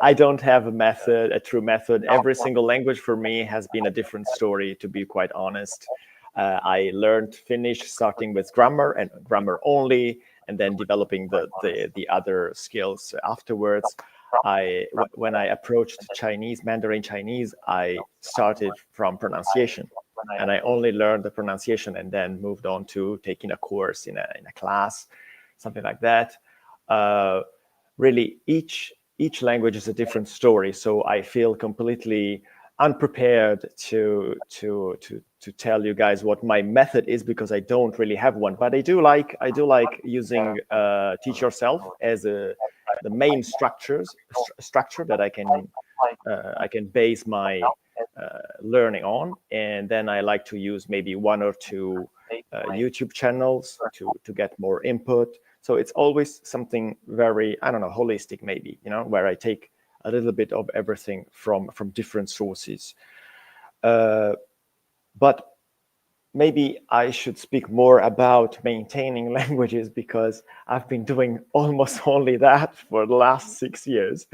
I don't have a true method. Every single language for me has been a different story, to be quite honest. I learned Finnish starting with grammar and grammar only, and then developing the other skills afterwards. When I approached Mandarin Chinese, I started from pronunciation, and I only learned the pronunciation and then moved on to taking a course in a class, something like that. Really, each language is a different story, so I feel completely unprepared to tell you guys what my method is, because I don't really have one. But I do like using teach yourself as the main structure that I can base my learning on, and then I like to use maybe 1 or 2 YouTube channels to get more input. So it's always something very, I don't know, holistic maybe, where I take a little bit of everything from different sources. But maybe I should speak more about maintaining languages, because I've been doing almost only that for the last 6 years.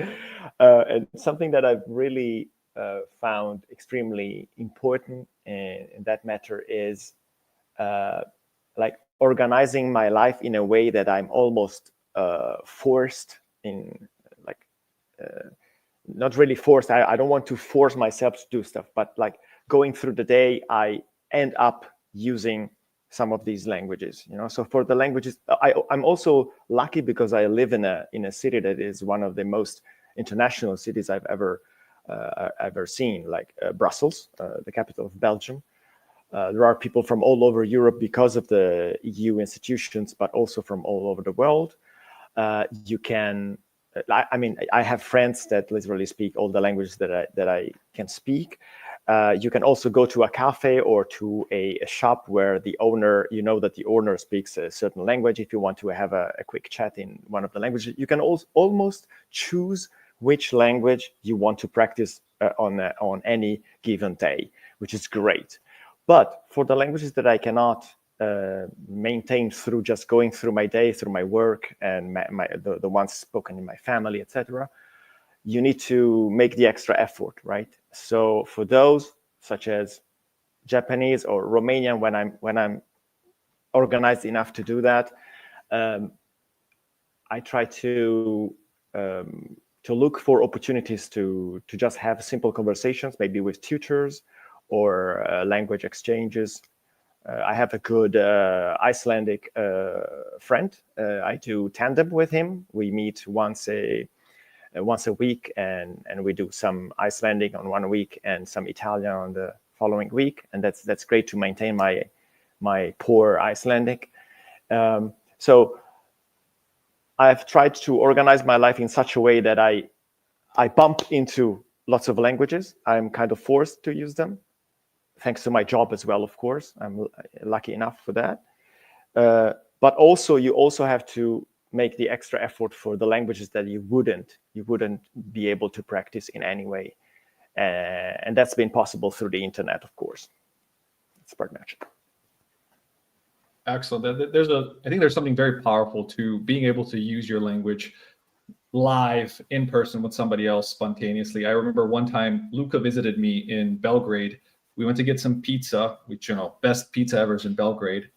And something that I've really found extremely important in that matter is like organizing my life in a way that I'm almost forced in, like, not really forced. I don't want to force myself to do stuff, but like going through the day, I end up using some of these languages. So for the languages, I'm also lucky because I live in a city that is one of the most international cities I've ever seen, like Brussels, the capital of Belgium. There are people from all over Europe because of the EU institutions, but also from all over the world. You can, I mean, I have friends that literally speak all the languages that I can speak. You can also go to a cafe or to a shop where the owner, that the owner speaks a certain language. If you want to have a quick chat in one of the languages, you can almost choose which language you want to practice on any given day, which is great. But for the languages that I cannot maintain through just going through my day, through my work, and the ones spoken in my family, etc., you need to make the extra effort, right? So for those, such as Japanese or Romanian, when I'm organized enough to do that, I try to look for opportunities to just have simple conversations, maybe with tutors or language exchanges. I have a good Icelandic friend. I do tandem with him. We meet once a week, and we do some Icelandic on 1 week and some Italian on the following week, and that's great to maintain my poor Icelandic. So I've tried to organize my life in such a way that I bump into lots of languages. I'm kind of forced to use them, thanks to my job as well, of course. I'm lucky enough for that. But also, you also have to make the extra effort for the languages that you wouldn't be able to practice in any way. And that's been possible through the internet, of course. It's pretty much it. Excellent. I think there's something very powerful to being able to use your language live in person with somebody else spontaneously. I remember one time Luca visited me in Belgrade. We went to get some pizza, which, best pizza ever is in Belgrade.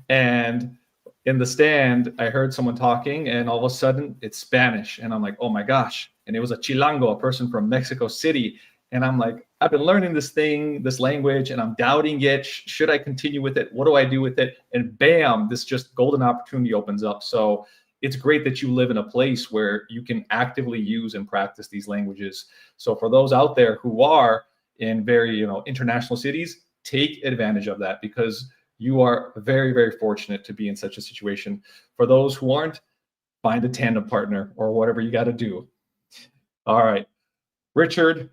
And in the stand, I heard someone talking, and all of a sudden it's Spanish. And I'm like, oh my gosh. And it was a Chilango, a person from Mexico City. And I'm like, I've been learning this language, and I'm doubting it. Should I continue with it? What do I do with it? And bam, this just golden opportunity opens up. So it's great that you live in a place where you can actively use and practice these languages. So for those out there who are in very, international cities, take advantage of that, because you are very, very fortunate to be in such a situation. For those who aren't, find a tandem partner or whatever you got to do. All right. Richard.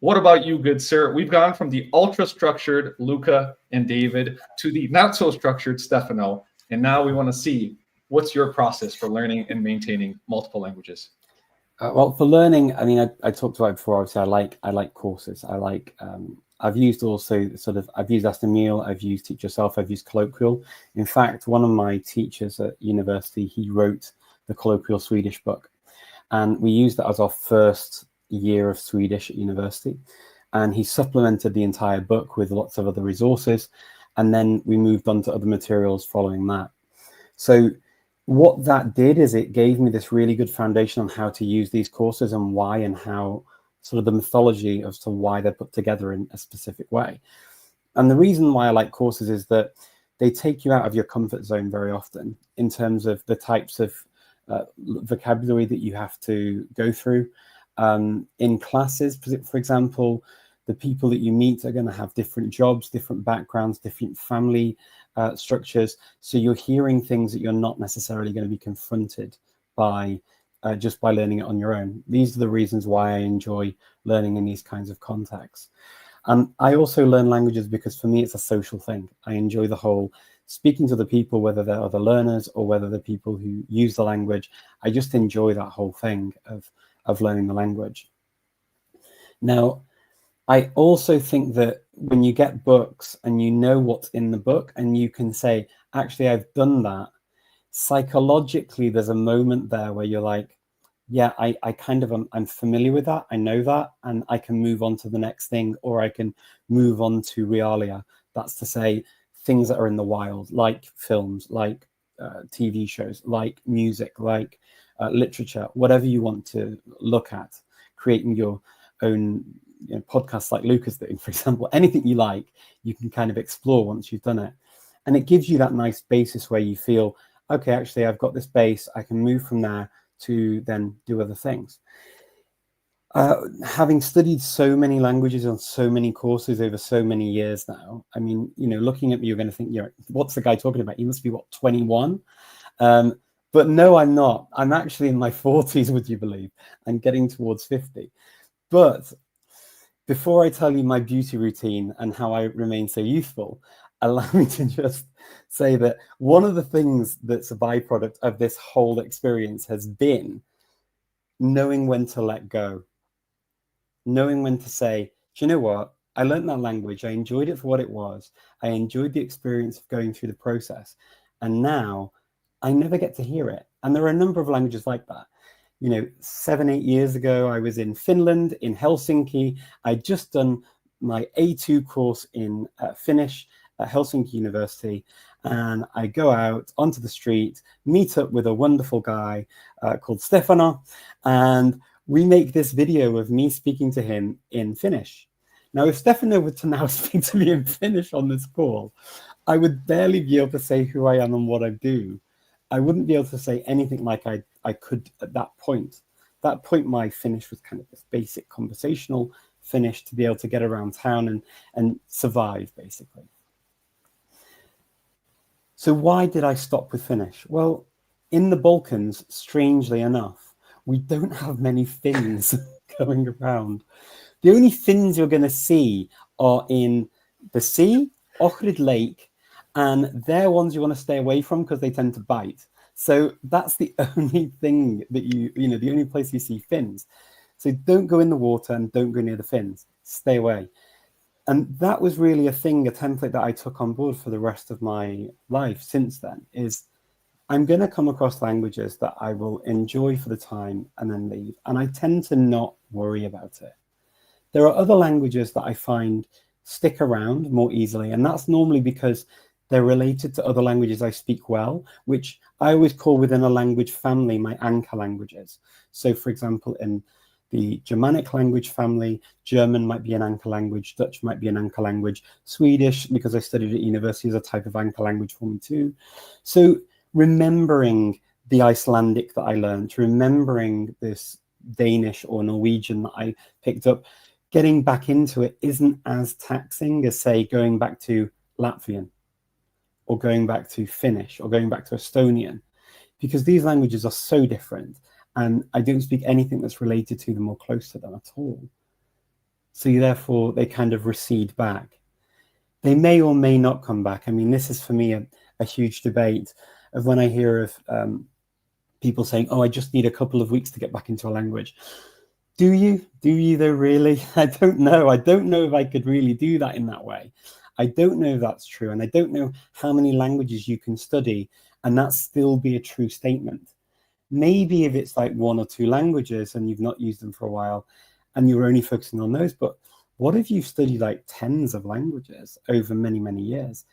What about you, good sir? We've gone from the ultra-structured Luca and David to the not-so-structured Stefano. And now we want to see what's your process for learning and maintaining multiple languages. Well, for learning, I mean, I talked about it before. Obviously, I like courses. I like. I've used also I've used Ask the Meal, I've used Teach Yourself, I've used Colloquial. In fact, one of my teachers at university, he wrote the Colloquial Swedish book, and we used that as our first year of Swedish at university. And he supplemented the entire book with lots of other resources, and then we moved on to other materials following that. So what that did is it gave me this really good foundation on how to use these courses and why, and how sort of the mythology as to why they're put together in a specific way. And the reason why I like courses is that they take you out of your comfort zone very often in terms of the types of vocabulary that you have to go through. In classes, for example, the people that you meet are going to have different jobs, different backgrounds, different family structures. So you're hearing things that you're not necessarily going to be confronted by just by learning it on your own. These are the reasons why I enjoy learning in these kinds of contexts. I also learn languages because for me, it's a social thing. I enjoy the whole speaking to the people, whether they're other learners or whether they're people who use the language. I just enjoy that whole thing of learning the language. Now, I also think that when you get books and you know what's in the book and you can say, actually, I've done that, psychologically, there's a moment there where you're like, yeah, I kind of I'm familiar with that. I know that, and I can move on to the next thing, or I can move on to realia. That's to say, things that are in the wild, like films, like TV shows, like music, like literature, whatever you want to look at, creating your own podcasts like Luca's doing, for example. Anything you like, you can kind of explore once you've done it. And it gives you that nice basis where you feel, okay, actually, I've got this base. I can move from there to then do other things. Having studied so many languages on so many courses over so many years now, I mean, looking at me, you're going to think, what's the guy talking about? He must be, 21? But no, I'm not. I'm actually in my 40s, would you believe? I'm getting towards 50. But before I tell you my beauty routine and how I remain so youthful, allow me to just say that one of the things that's a byproduct of this whole experience has been knowing when to let go. Knowing when to say, do you know what? I learned that language. I enjoyed it for what it was. I enjoyed the experience of going through the process. And now I never get to hear it. And there are a number of languages like that. 7-8 years ago, I was in Finland, in Helsinki. I'd just done my A2 course in Finnish at Helsinki University. And I go out onto the street, meet up with a wonderful guy called Stefano, and we make this video of me speaking to him in Finnish. Now, if Stefano were to now speak to me in Finnish on this call, I would barely be able to say who I am and what I do. I wouldn't be able to say anything like I could at that point. At that point, my Finnish was kind of this basic conversational Finnish to be able to get around town and survive, basically. So why did I stop with Finnish? Well, in the Balkans, strangely enough, we don't have many Finns going around. The only Finns you're going to see are in the sea, Ohrid Lake, and they're ones you want to stay away from because they tend to bite. So that's the only thing that the only place you see Finns. So don't go in the water and don't go near the Finns. Stay away. And that was really a template that I took on board for the rest of my life since then, is I'm going to come across languages that I will enjoy for the time and then leave. And I tend to not worry about it. There are other languages that I find stick around more easily. And that's normally because they're related to other languages I speak well, which I always call within a language family my anchor languages. So, for example, in the Germanic language family, German might be an anchor language, Dutch might be an anchor language, Swedish, because I studied at university, is a type of anchor language for me too. So remembering the Icelandic that I learned, remembering this Danish or Norwegian that I picked up, getting back into it isn't as taxing as, say, going back to Latvian or going back to Finnish or going back to Estonian, because these languages are so different. And I don't speak anything that's related to them or close to them at all. So therefore, they kind of recede back. They may or may not come back. I mean, this is for me a a huge debate of when I hear of people saying, oh, I just need a couple of weeks to get back into a language. Do you though, really? I don't know. I don't know if I could really do that in that way. I don't know if that's true. And I don't know how many languages you can study and that still be a true statement. Maybe if it's like 1 or 2 languages and you've not used them for a while and you're only focusing on those, but what if you've studied like tens of languages over many, many years?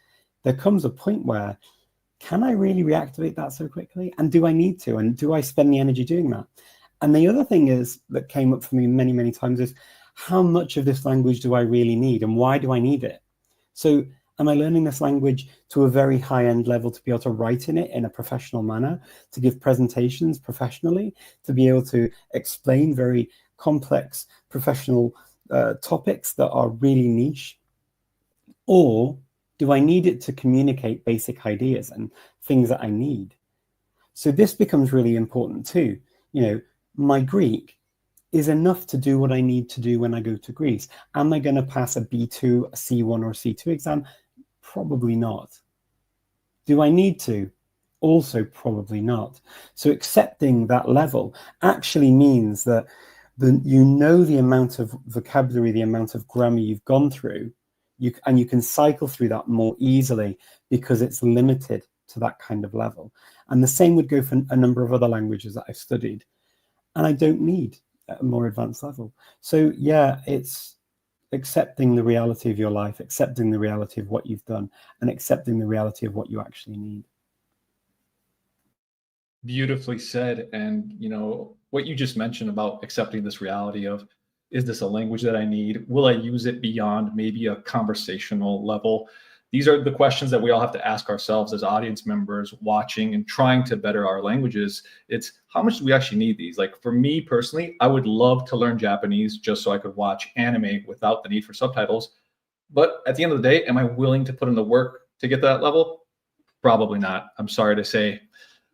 There comes a point where, can I really reactivate that so quickly? And do I need to? And do I spend the energy doing that? And the other thing is that came up for me many, many times is, how much of this language do I really need? And why do I need it? So am I learning this language to a very high-end level to be able to write in it in a professional manner, to give presentations professionally, to be able to explain very complex professional topics that are really niche? Or do I need it to communicate basic ideas and things that I need? So this becomes really important too. You know, my Greek is enough to do what I need to do when I go to Greece. Am I going to pass a B2, a C1 or a C2 exam? Probably not. Do I need to? Also probably not. So accepting that level actually means that you know the amount of vocabulary, the amount of grammar you've gone through, and you can cycle through that more easily because it's limited to that kind of level. And the same would go for a number of other languages that I've studied, and I don't need a more advanced level. So yeah, it's accepting the reality of your life, accepting the reality of what you've done, and accepting the reality of what you actually need. Beautifully said. And you know what you just mentioned about accepting this reality of, is this a language that I need? Will I use it beyond maybe a conversational level? These are the questions that we all have to ask ourselves as audience members watching and trying to better our languages. It's, how much do we actually need these? Like for me personally, I would love to learn Japanese just so I could watch anime without the need for subtitles. But at the end of the day, am I willing to put in the work to get to that level? Probably not. I'm sorry to say.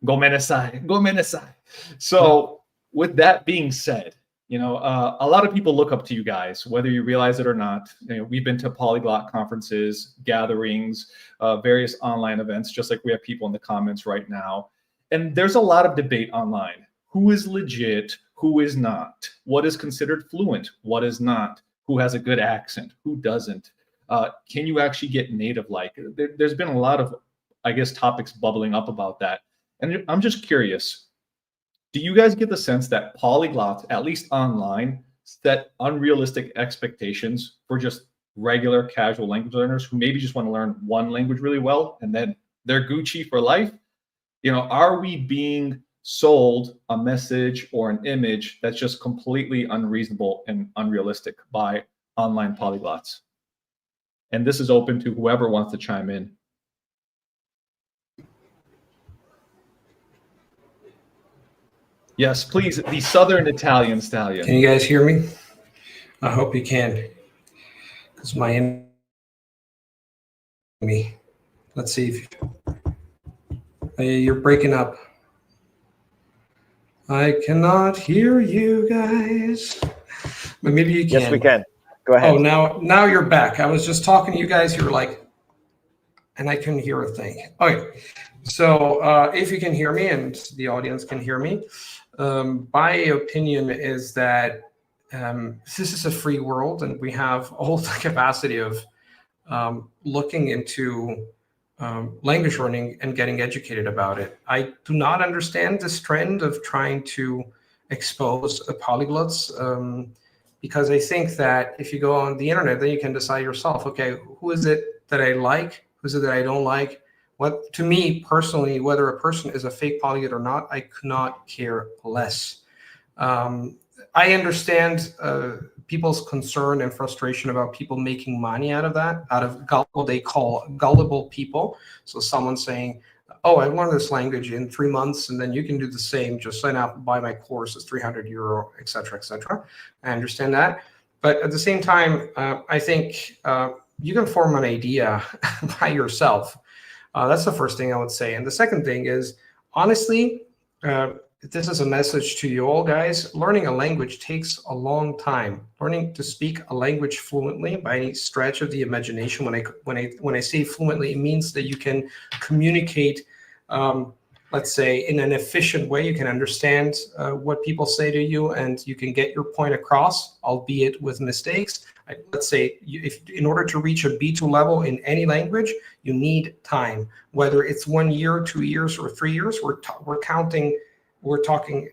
Gomenasai, gomenasai. So with that being said, you know, a lot of people look up to you guys, whether you realize it or not. You know, we've been to polyglot conferences, gatherings, various online events, just like we have people in the comments right now. And there's a lot of debate online. Who is legit? Who is not? What is considered fluent? What is not? Who has a good accent? Who doesn't? Can you actually get native-like? There's been a lot of, I guess, topics bubbling up about that. And I'm just curious, do you guys get the sense that polyglots, at least online, set unrealistic expectations for just regular casual language learners who maybe just want to learn one language really well and then they're Gucci for life? You know, are we being sold a message or an image that's just completely unreasonable and unrealistic by online polyglots? And this is open to whoever wants to chime in. Yes, please, the Southern Italian stallion. Can you guys hear me? I hope you can, because let's see if you're breaking up. I cannot hear you guys, but maybe you can. Yes, we can. Go ahead. Oh, now you're back. I was just talking to you guys. You were like, and I couldn't hear a thing. Okay, so if you can hear me and the audience can hear me, my opinion is that this is a free world and we have all the capacity of looking into language learning and getting educated about it. I do not understand this trend of trying to expose polyglots because I think that if you go on the internet, then you can decide yourself, okay, who is it that I like? Who is it that I don't like? What, to me personally, whether a person is a fake polyglot or not, I could not care less. I understand people's concern and frustration about people making money out of that, out of what they call gullible people. So someone saying, oh, I learned this language in 3 months, and then you can do the same. Just sign up, buy my course, it's 300 euro, et cetera, et cetera. I understand that. But at the same time, I think you can form an idea by yourself. That's the first thing I would say. And the second thing is, honestly, this is a message to you all, guys. Learning a language takes a long time. Learning to speak a language fluently by any stretch of the imagination. When I say fluently, it means that you can communicate, let's say, in an efficient way. You can understand what people say to you, and you can get your point across, albeit with mistakes. Let's say, if in order to reach a B2 level in any language, you need time. Whether it's 1 year, 2 years, or 3 years, we're talking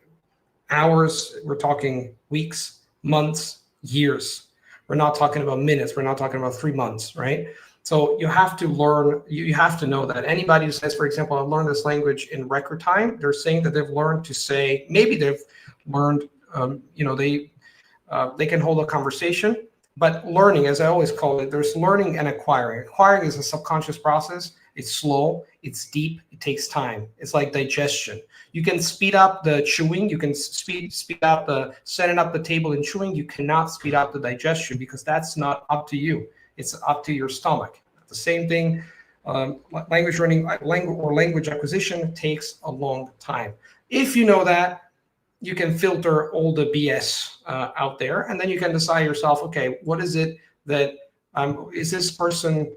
hours, we're talking weeks, months, years. We're not talking about minutes. We're not talking about 3 months, right? So you have to learn, you have to know that. Anybody who says, for example, I've learned this language in record time, they're saying that they've learned to say, maybe they've learned, they can hold a conversation, but learning, as I always call it, there's learning and acquiring. Acquiring is a subconscious process. It's slow, it's deep, it takes time. It's like digestion. You can speed up the chewing, you can speed up the setting up the table and chewing. You cannot speed up the digestion because that's not up to you. It's up to your stomach. The same thing, language learning or language acquisition takes a long time. If you know that, you can filter all the BS out there, and then you can decide yourself, okay, what is it that, is this person,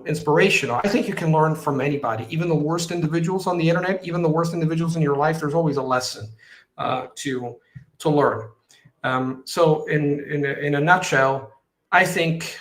inspirational? I think you can learn from anybody, even the worst individuals on the internet, even the worst individuals in your life. There's always a lesson to learn. So in a nutshell, I think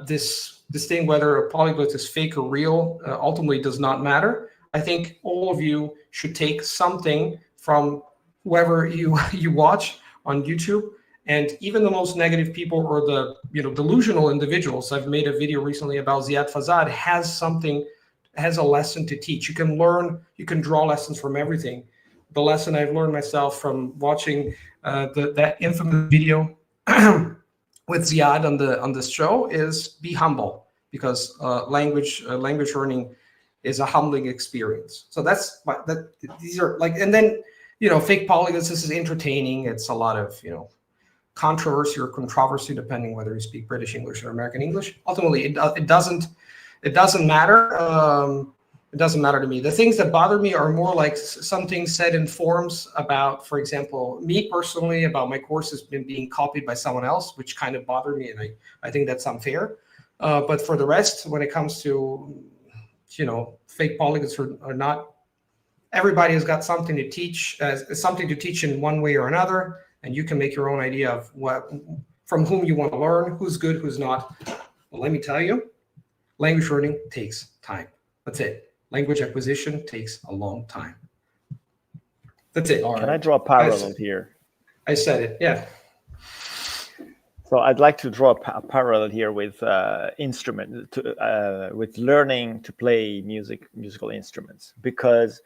this thing, whether a polyglot is fake or real, ultimately does not matter. I think all of you should take something from whoever you watch on YouTube, and even the most negative people or the delusional individuals. I've made a video recently about Ziad Fazad, has a lesson to teach. You can learn, you can draw lessons from everything. The lesson I've learned myself from watching that infamous video with Ziad on this show is be humble, because language learning is a humbling experience. So these are like, and then fake polyglots. This is entertaining. It's a lot of controversy or controversy, depending whether you speak British English or American English. Ultimately, it doesn't matter. It doesn't matter to me. The things that bother me are more like something said in forums about, for example, me personally, about my courses being copied by someone else, which kind of bothered me, and I think that's unfair. But for the rest, when it comes to fake polyglots or not, everybody has got something to teach, in one way or another, and you can make your own idea of from whom you want to learn, who's good, who's not. Well, let me tell you, language learning takes time. That's it. Language acquisition takes a long time. That's it. Can I draw a parallel here? I said it, yeah. So I'd like to draw a parallel here with with learning to play musical instruments, because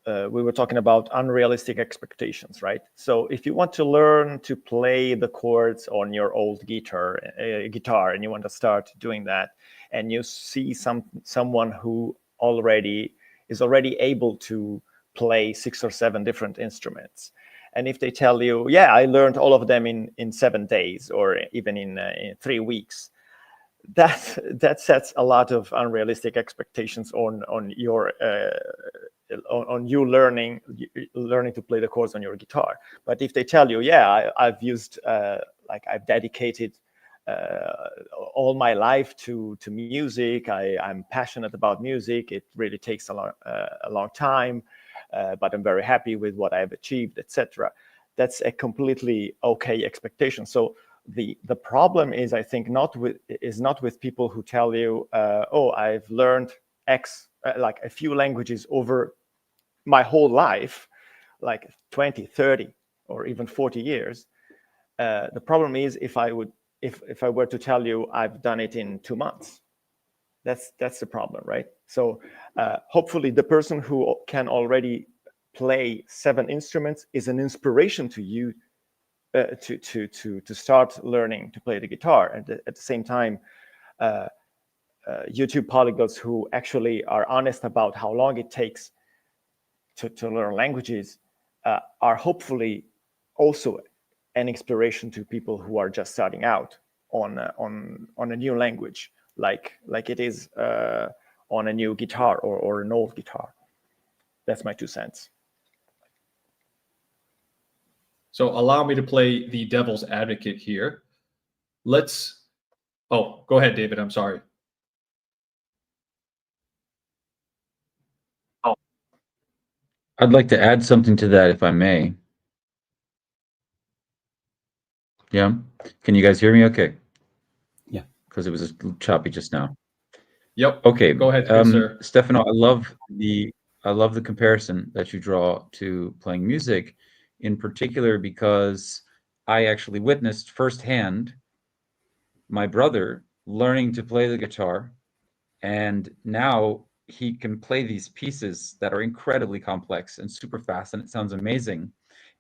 we were talking about unrealistic expectations, right? So if you want to learn to play the chords on your old guitar, and you want to start doing that, and you see someone who is already able to play 6 or 7 different instruments, and if they tell you, yeah, I learned all of them in 7 days or even in 3 weeks, that sets a lot of unrealistic expectations on you learning to play the chords on your guitar. But if they tell you, yeah, I've dedicated all my life to music, I'm passionate about music, it really takes a long time, but I'm very happy with what I've achieved, etc. That's a completely okay expectation. So the problem is, I think, not with people who tell you, oh, I've learned X, like a few languages over my whole life, like 20, 30, or even 40 years. The problem is if I were to tell you I've done it in 2 months. That's the problem, right? So hopefully the person who can already play 7 instruments is an inspiration to you to start learning to play the guitar. And at the same time, YouTube polyglots who actually are honest about how long it takes to learn languages are hopefully also an inspiration to people who are just starting out on a new language, like it is on a new guitar or an old guitar. that's my 2 cents. So allow me to play the devil's advocate here. Oh, go ahead, David. I'm sorry. I'd like to add something to that, if I may. Yeah. Can you guys hear me okay? Yeah. Because it was a little choppy just now. Yep. Okay. Go ahead, good sir. Stefano, I love the comparison that you draw to playing music, in particular because I actually witnessed firsthand my brother learning to play the guitar, and now he can play these pieces that are incredibly complex and super fast, and it sounds amazing.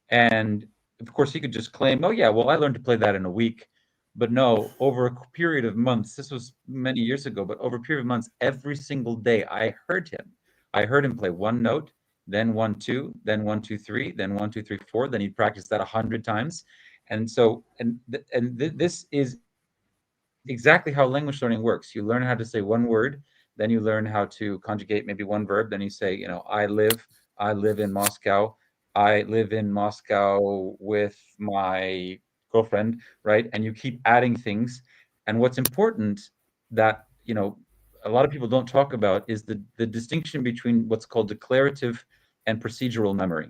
And of course, he could just claim, "Oh yeah, well, I learned to play that in a week." But no, over a period of months, this was many years ago, but over a period of months, every single day, I heard him. I heard him play one note, then 1, 2, then 1, 2, 3, then 1, 2, 3, 4. Then he'd practice that 100 times. And so, this is exactly how language learning works. You learn how to say one word, then you learn how to conjugate maybe one verb. Then you say, you know, I live in Moscow. I live in Moscow with my girlfriend, right? And you keep adding things. And what's important that, you know, a lot of people don't talk about is the distinction between what's called declarative and procedural memory.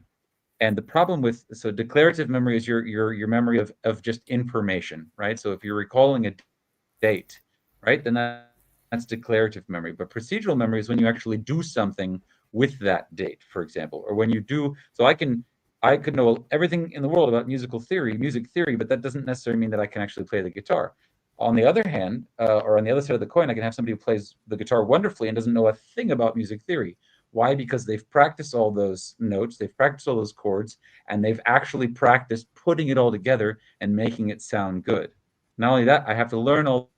And the problem with, so declarative memory is your memory of just information, right? So if you're recalling a date, right? Then that's declarative memory. But procedural memory is when you actually do something with that date, for example, or when you do. So I could know everything in the world about music theory, but that doesn't necessarily mean that I can actually play the guitar. On the other hand, or on the other side of the coin, I can have somebody who plays the guitar wonderfully and doesn't know a thing about music theory. Why? Because they've practiced all those notes, they've practiced all those chords, and they've actually practiced putting it all together and making it sound good. Not only that, I have to learn all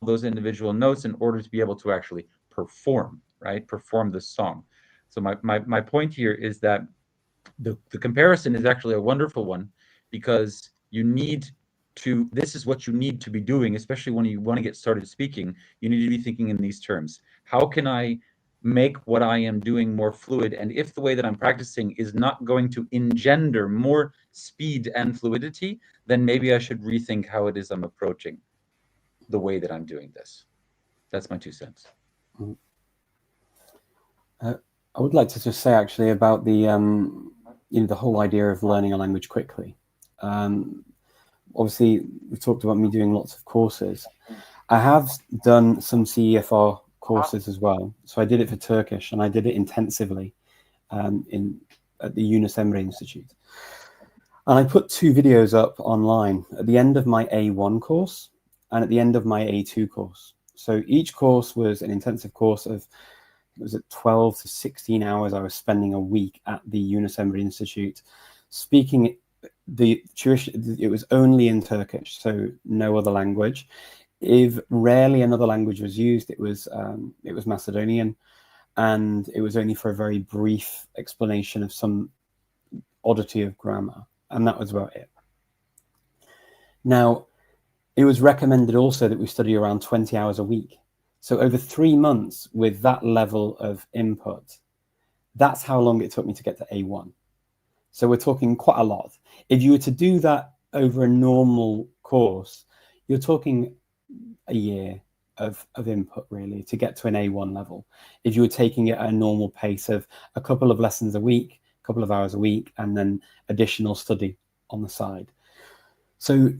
those individual notes in order to be able to actually perform, right? Perform the song. So my point here is that the comparison is actually a wonderful one, because this is what you need to be doing, especially when you want to get started speaking. You need to be thinking in these terms. How can I make what I am doing more fluid? And if the way that I'm practicing is not going to engender more speed and fluidity, then maybe I should rethink how it is I'm approaching the way that I'm doing this. That's my 2 cents. I would like to just say actually about the the whole idea of learning a language quickly. Obviously, we talked about me doing lots of courses. I have done some CEFR courses as well. So I did it for Turkish, and I did it intensively at the Yunus Emre Institute. And I put 2 videos up online at the end of my A1 course and at the end of my A2 course. So each course was an intensive course of, was it 12 to 16 hours I was spending a week at the Yunus Emre Institute speaking it was only in Turkish, so no other language. If rarely another language was used, it was Macedonian, and it was only for a very brief explanation of some oddity of grammar, and that was about it. Now, it was recommended also that we study around 20 hours a week. So over 3 months with that level of input, that's how long it took me to get to A1. So we're talking quite a lot. If you were to do that over a normal course, you're talking a year of input really to get to an A1 level. If you were taking it at a normal pace of a couple of lessons a week, a couple of hours a week, and then additional study on the side. So,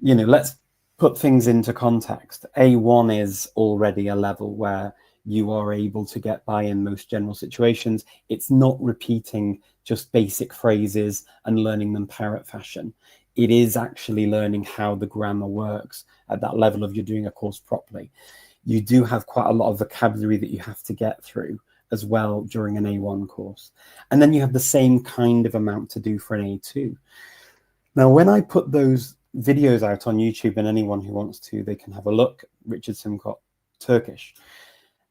let's put things into context. A1 is already a level where you are able to get by in most general situations. It's not repeating just basic phrases and learning them parrot fashion. It is actually learning how the grammar works at that level of you're doing a course properly. You do have quite a lot of vocabulary that you have to get through as well during an A1 course. And then you have the same kind of amount to do for an A2. Now, when I put those videos out on YouTube, and anyone who wants to, they can have a look, Richard Simcott, Turkish.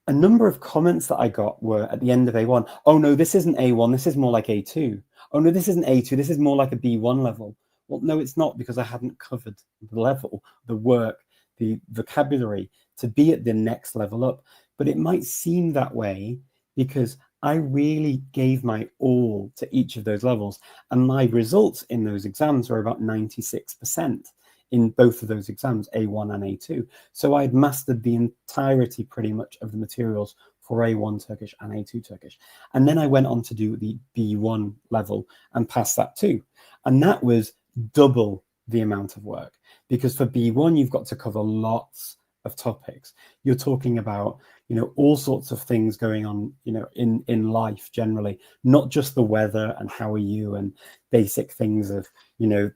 A number of comments that I got were at the end of A1, oh no, this isn't A1, this is more like A2. Oh no, this isn't A2, this is more like a B1 level. Well, no, it's not, because I hadn't covered the level, the work, the vocabulary to be at the next level up. But it might seem that way because I really gave my all to each of those levels, and my results in those exams were about 96% in both of those exams, A1 and A2. So I'd mastered the entirety pretty much of the materials for A1 Turkish and A2 Turkish. And then I went on to do the B1 level and passed that too. And that was double the amount of work, because for B1, you've got to cover lots of topics. You're talking about, you know, all sorts of things going on, you know, in life generally, not just the weather and how are you and basic things of, you know,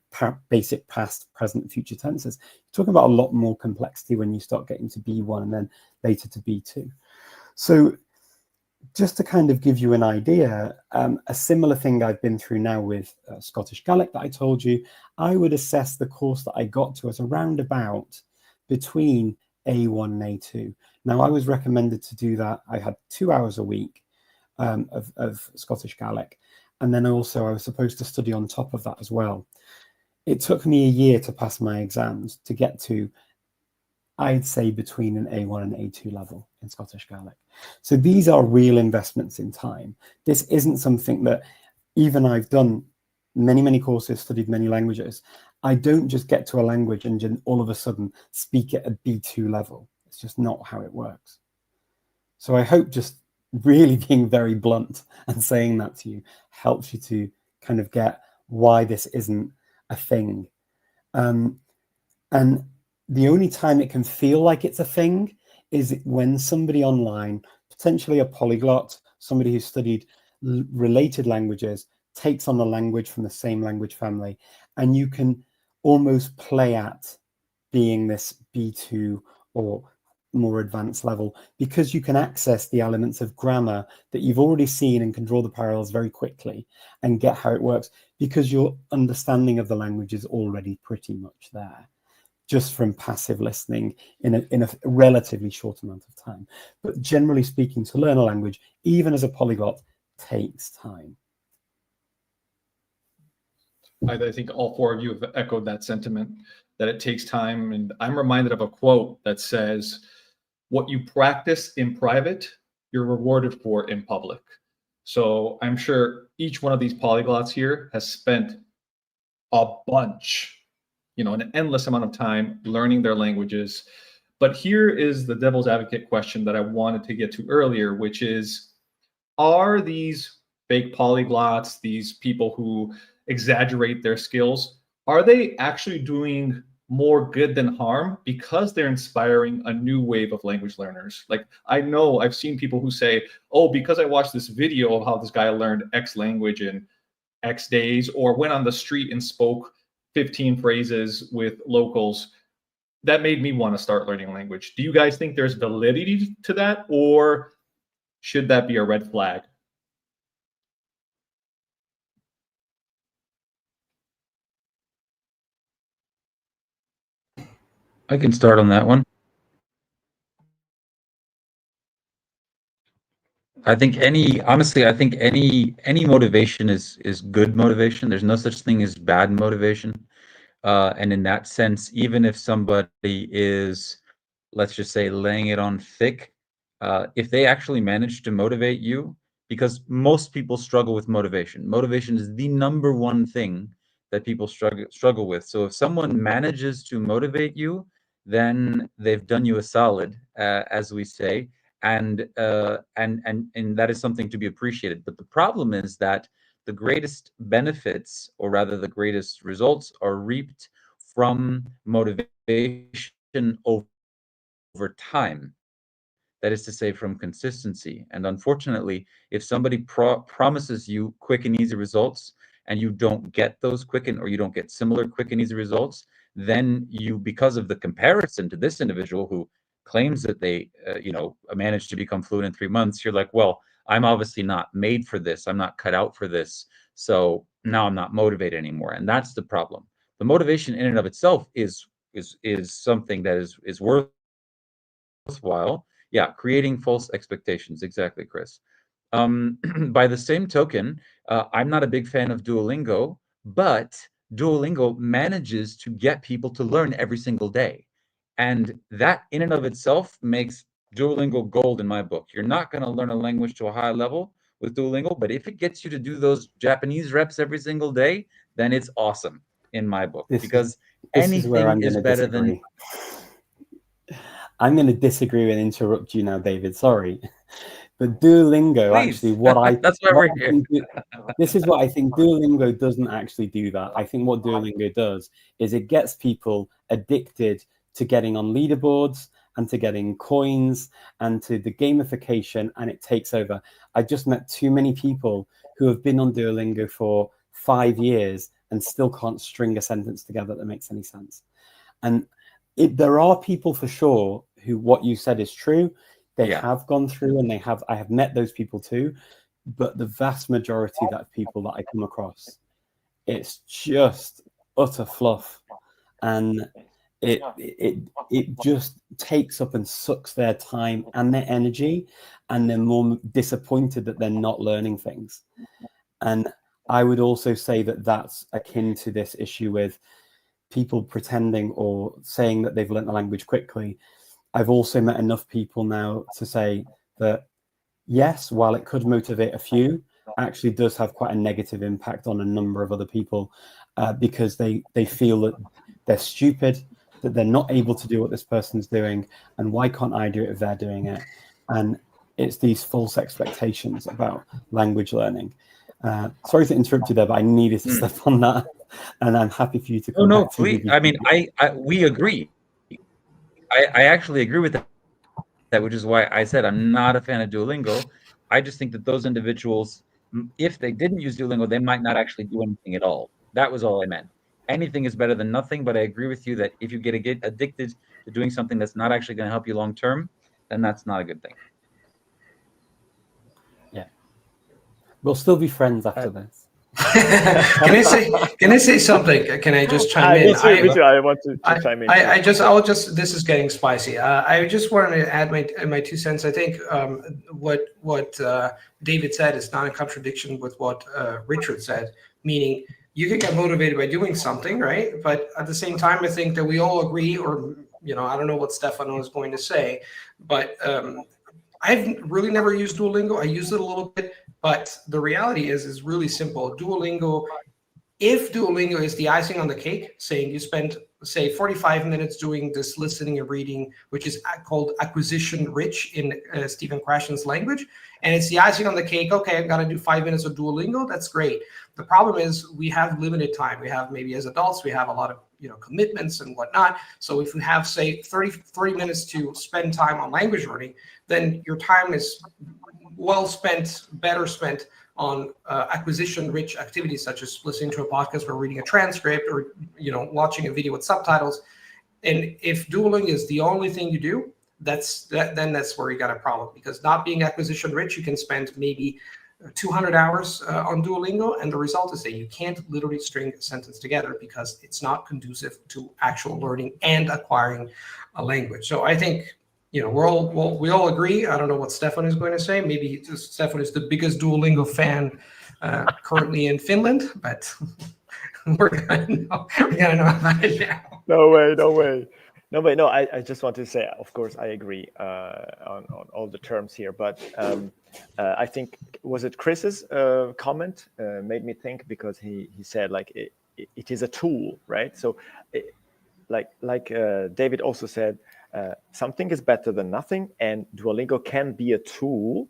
basic past, present, future tenses. You're talking about a lot more complexity when you start getting to B1 and then later to B2. So just to kind of give you an idea, a similar thing I've been through now with Scottish Gaelic that I told you, I would assess the course that I got to as around about between A1 and A2. Now, I was recommended to do that. I had 2 hours a week of Scottish Gaelic. And then also I was supposed to study on top of that as well. It took me a year to pass my exams to get to, I'd say, between an A1 and A2 level in Scottish Gaelic. So these are real investments in time. This isn't something that, even I've done many, many courses, studied many languages. I don't just get to a language and all of a sudden speak at a B2 level. It's just not how it works. So I hope just really being very blunt and saying that to you helps you to kind of get why this isn't a thing. And the only time it can feel like it's a thing is when somebody online, potentially a polyglot, somebody who's studied related languages, takes on a language from the same language family, and you can almost play at being this B2 or more advanced level, because you can access the elements of grammar that you've already seen and can draw the parallels very quickly and get how it works, because your understanding of the language is already pretty much there, just from passive listening in a relatively short amount of time. But generally speaking, to learn a language, even as a polyglot, takes time. I think all four of you have echoed that sentiment, that it takes time. And I'm reminded of a quote that says, what you practice in private, you're rewarded for in public. So I'm sure each one of these polyglots here has spent a bunch, you know, an endless amount of time learning their languages. But here is the devil's advocate question that I wanted to get to earlier, which is, are these fake polyglots, these people who exaggerate their skills, are they actually doing more good than harm because they're inspiring a new wave of language learners? Like, I know I've seen people who say, oh, because I watched this video of how this guy learned X language in X days, or went on the street and spoke 15 phrases with locals, that made me want to start learning language. Do you guys think there's validity to that, or should that be a red flag? I can start on that one. I think honestly, I think any motivation is good motivation. There's no such thing as bad motivation. And in that sense, even if somebody is, let's just say, laying it on thick, if they actually manage to motivate you, because most people struggle with motivation. Motivation is the number one thing that people struggle with. So if someone manages to motivate you, then they've done you a solid, as we say, and that is something to be appreciated. But the problem is that the greatest benefits, or rather the greatest results, are reaped from motivation over time. That is to say, from consistency. And unfortunately, if somebody promises you quick and easy results, and you don't get those or you don't get similar quick and easy results, then you, because of the comparison to this individual who claims that they, managed to become fluent in 3 months, you're like, well, I'm obviously not made for this. I'm not cut out for this. So now I'm not motivated anymore. And that's the problem. The motivation in and of itself is something that is worthwhile. Yeah, creating false expectations. Exactly, Chris. By the same token, I'm not a big fan of Duolingo, but Duolingo manages to get people to learn every single day. And that in and of itself makes Duolingo gold in my book. You're not going to learn a language to a high level with Duolingo, but if it gets you to do those Japanese reps every single day, then it's awesome in my book, because this is where anything I'm is going to better disagree. I'm going to disagree and interrupt you now, David. Sorry. But Duolingo, Please. actually, what I That's why we're here. This is what I think. Duolingo doesn't actually do that. I think what Duolingo does is it gets people addicted to getting on leaderboards and to getting coins and to the gamification, and it takes over. I just met too many people who have been on Duolingo for 5 years and still can't string a sentence together that makes any sense. And there are people for sure who what you said is true. They have gone through and I have met those people too, but the vast majority of people that I come across, it's just utter fluff, and it just takes up and sucks their time and their energy, and they're more disappointed that they're not learning things. And I would also say that that's akin to this issue with people pretending or saying that they've learned the language quickly. I've also met enough people now to say that, yes, while it could motivate a few, actually does have quite a negative impact on a number of other people, because they feel that they're stupid, that they're not able to do what this person's doing, and why can't I do it if they're doing it? And it's these false expectations about language learning. Sorry to interrupt you there, but I needed to step on that, and I'm happy for you to come back to please. I mean, we agree. I actually agree with that, which is why I said I'm not a fan of Duolingo. I just think that those individuals, if they didn't use Duolingo, they might not actually do anything at all. That was all I meant. Anything is better than nothing, but I agree with you that if you get addicted to doing something that's not actually going to help you long term, then that's not a good thing. Yeah. We'll still be friends after this. Can I say something? Can I just chime in? Me too. I want to chime in. This is getting spicy. I just wanted to add my 2 cents. I think what David said is not in contradiction with what Richard said, meaning you can get motivated by doing something, right? But at the same time, I think that we all agree, or, I don't know what Stefano is going to say, but I've really never used Duolingo. I used it a little bit, but the reality is really simple. Duolingo, if Duolingo is the icing on the cake, saying you spend, say, 45 minutes doing this listening and reading, which is called acquisition rich in Stephen Krashen's language, and it's the icing on the cake, okay, I've got to do 5 minutes of Duolingo, that's great. The problem is we have limited time. We have, maybe as adults, we have a lot of commitments and whatnot. So if we have, say, 30 minutes to spend time on language learning, then your time is well spent, better spent on acquisition-rich activities such as listening to a podcast or reading a transcript or watching a video with subtitles. And if Duolingo is the only thing you do, then that's where you got a problem, because not being acquisition-rich, you can spend maybe 200 hours on Duolingo, and the result is that you can't literally string a sentence together because it's not conducive to actual learning and acquiring a language. So I think we all agree. I don't know what Stefan is going to say. Maybe Stefan is the biggest Duolingo fan currently in Finland, but we're gonna know about it now. No way. No, I just want to say, of course, I agree on all the terms here, but I think, was it Chris's comment made me think, because he said it is a tool, right? So like David also said, something is better than nothing, and Duolingo can be a tool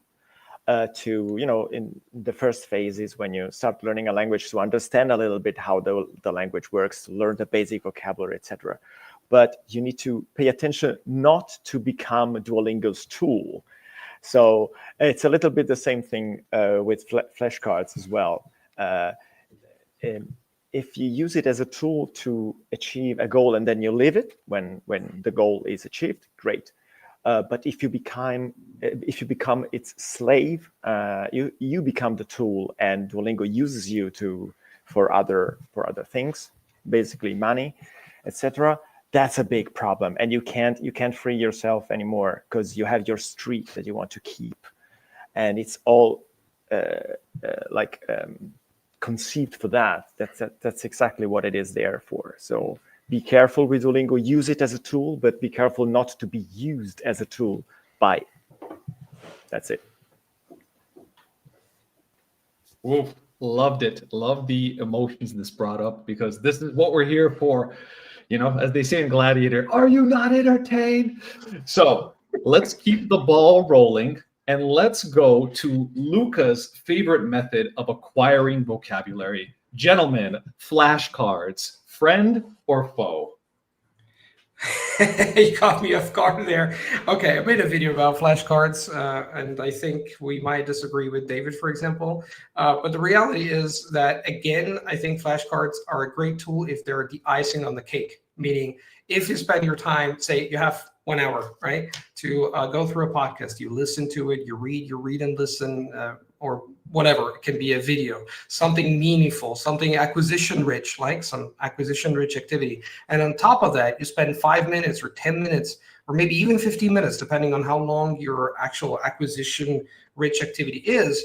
to, in the first phases when you start learning a language, to understand a little bit how the language works, to learn the basic vocabulary, etc. But you need to pay attention not to become Duolingo's tool. So it's a little bit the same thing with flashcards as well. If you use it as a tool to achieve a goal and then you leave it when the goal is achieved, great. But if you become its slave, you become the tool, and Duolingo uses you for other things, basically money, etc. That's a big problem, and you can't free yourself anymore, because you have your streak that you want to keep, and it's all conceived for that. That's exactly what it is there for. So be careful with Duolingo. Use it as a tool, but be careful not to be used as a tool by it. That's it. Oof, loved it. Love the emotions this brought up, because this is what we're here for. You know, as they say in Gladiator, are you not entertained? So let's keep the ball rolling, and let's go to Luca's favorite method of acquiring vocabulary. Gentlemen, flashcards, friend or foe? You caught me off guard there. Okay, I made a video about flashcards, and I think we might disagree with David, for example. But the reality is that, again, I think flashcards are a great tool if they're the icing on the cake. Meaning, if you spend your time, say you have 1 hour, right, to go through a podcast, you listen to it, you read and listen, or whatever. It can be a video, something meaningful, something acquisition rich, like some acquisition rich activity. And on top of that, you spend 5 minutes or 10 minutes, or maybe even 15 minutes, depending on how long your actual acquisition rich activity is.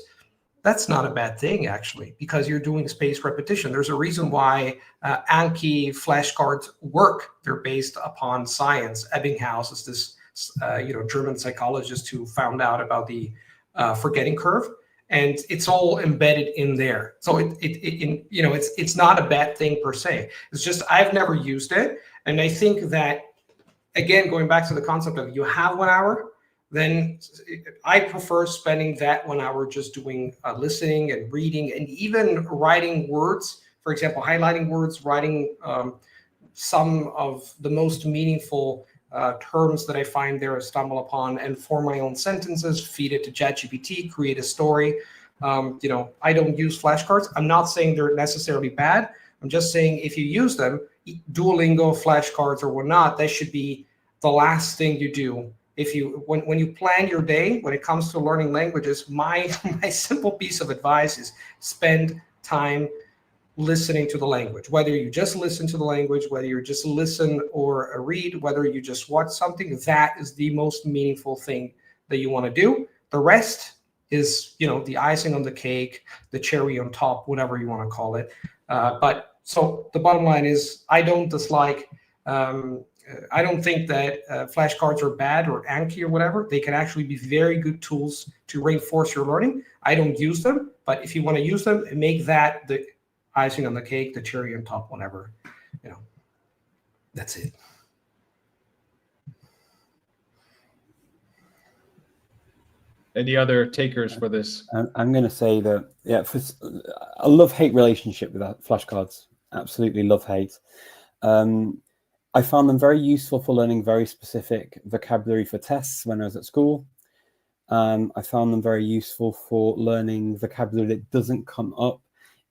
That's not a bad thing, actually, because you're doing spaced repetition. There's a reason why Anki flashcards work. They're based upon science. Ebbinghaus is this German psychologist who found out about the forgetting curve, and it's all embedded in there. So it's not a bad thing per se. It's just I've never used it, and I think that, again, going back to the concept of you have 1 hour, then I prefer spending that 1 hour just doing listening and reading, and even writing words. For example, highlighting words, writing some of the most meaningful terms that I find there, stumble upon, and form my own sentences, feed it to ChatGPT, create a story. I don't use flashcards. I'm not saying they're necessarily bad. I'm just saying if you use them, Duolingo, flashcards, or whatnot, that should be the last thing you do. When you plan your day, when it comes to learning languages, my simple piece of advice is spend time listening to the language. Whether you just listen to the language, whether you just listen or read, whether you just watch something, that is the most meaningful thing that you want to do. The rest is, the icing on the cake, the cherry on top, whatever you want to call it. But so the bottom line is, I don't dislike. I don't think that flashcards are bad, or Anki or whatever. They can actually be very good tools to reinforce your learning. I don't use them, but if you want to use them, make that the icing on the cake, the cherry on top, whatever. That's it. Any other takers for this? I'm going to say that, yeah, a love-hate relationship with flashcards. Absolutely love-hate. I found them very useful for learning very specific vocabulary for tests when I was at school. I found them very useful for learning vocabulary that doesn't come up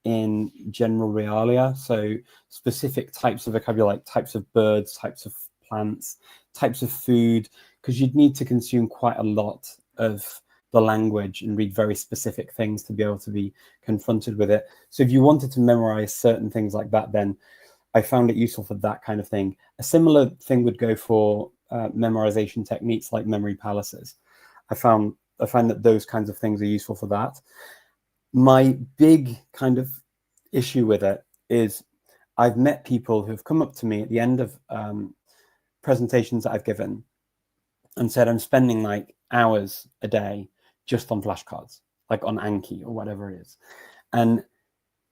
in general realia. So specific types of vocabulary, like types of birds, types of plants, types of food, because you'd need to consume quite a lot of the language and read very specific things to be able to be confronted with it. So if you wanted to memorize certain things like that, then I found it useful for that kind of thing. A similar thing would go for memorization techniques like memory palaces. I find that those kinds of things are useful for that. My big kind of issue with it is I've met people who have come up to me at the end of presentations that I've given and said, I'm spending like hours a day just on flashcards, like on Anki or whatever it is. And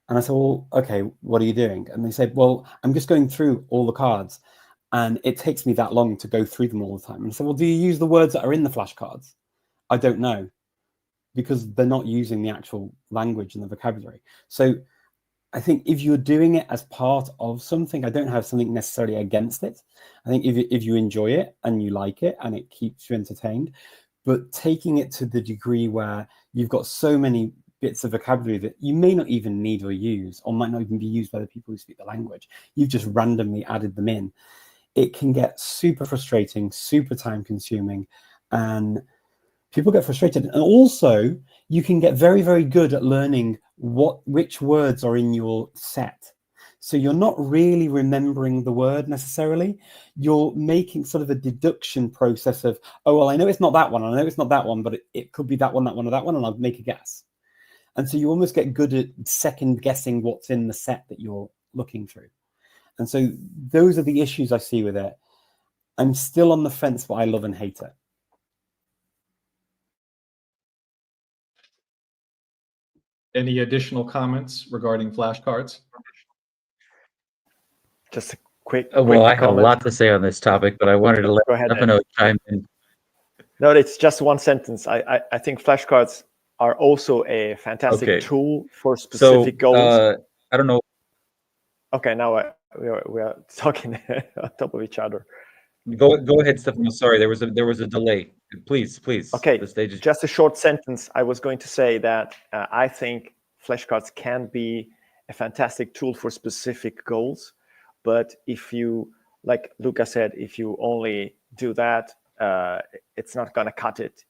I said, well, okay, what are you doing? And they said, well, I'm just going through all the cards, and it takes me that long to go through them all the time. And I said, well, do you use the words that are in the flashcards? I don't know, because they're not using the actual language and the vocabulary. So I think if you're doing it as part of something, I don't have something necessarily against it. I think if you enjoy it and you like it and it keeps you entertained, but taking it to the degree where you've got so many bits of vocabulary that you may not even need or use, or might not even be used by the people who speak the language, you've just randomly added them in, it can get super frustrating, super time consuming, and people get frustrated. And also you can get very, very good at learning which words are in your set. So you're not really remembering the word necessarily. You're making sort of a deduction process of, oh, well, I know it's not that one, I know it's not that one, but it could be that one, or that one, and I'll make a guess. And so you almost get good at second guessing what's in the set that you're looking through. And so those are the issues I see with it. I'm still on the fence, but I love and hate it. Any additional comments regarding flashcards? Just a quick Well, I have a comment. lot to say on this topic, but I wanted to let Go ahead, Stefano chime in. No, it's just one sentence. I think flashcards are also a fantastic Okay. tool for So specific goals. I don't know. Okay, now we are talking on top of each other. Go ahead, Stefano. Sorry, there was a delay. Please. Okay, The stage is just a short sentence. I was going to say that I think flashcards can be a fantastic tool for specific goals, but if you, like Luca said, if you only do that, it's not going to cut it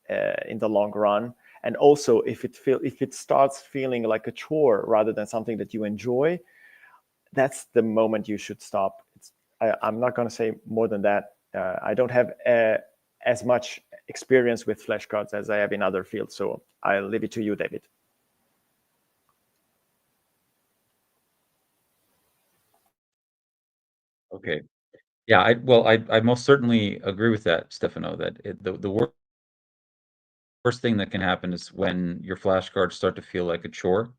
in the long run. And also, if it starts feeling like a chore rather than something that you enjoy, that's the moment you should stop. I'm not going to say more than that. I don't have as much experience with flashcards as I have in other fields, so I'll leave it to you, David. okay. Yeah, I most certainly agree with that, Stefano. That the worst thing that can happen is when your flashcards start to feel like a chore,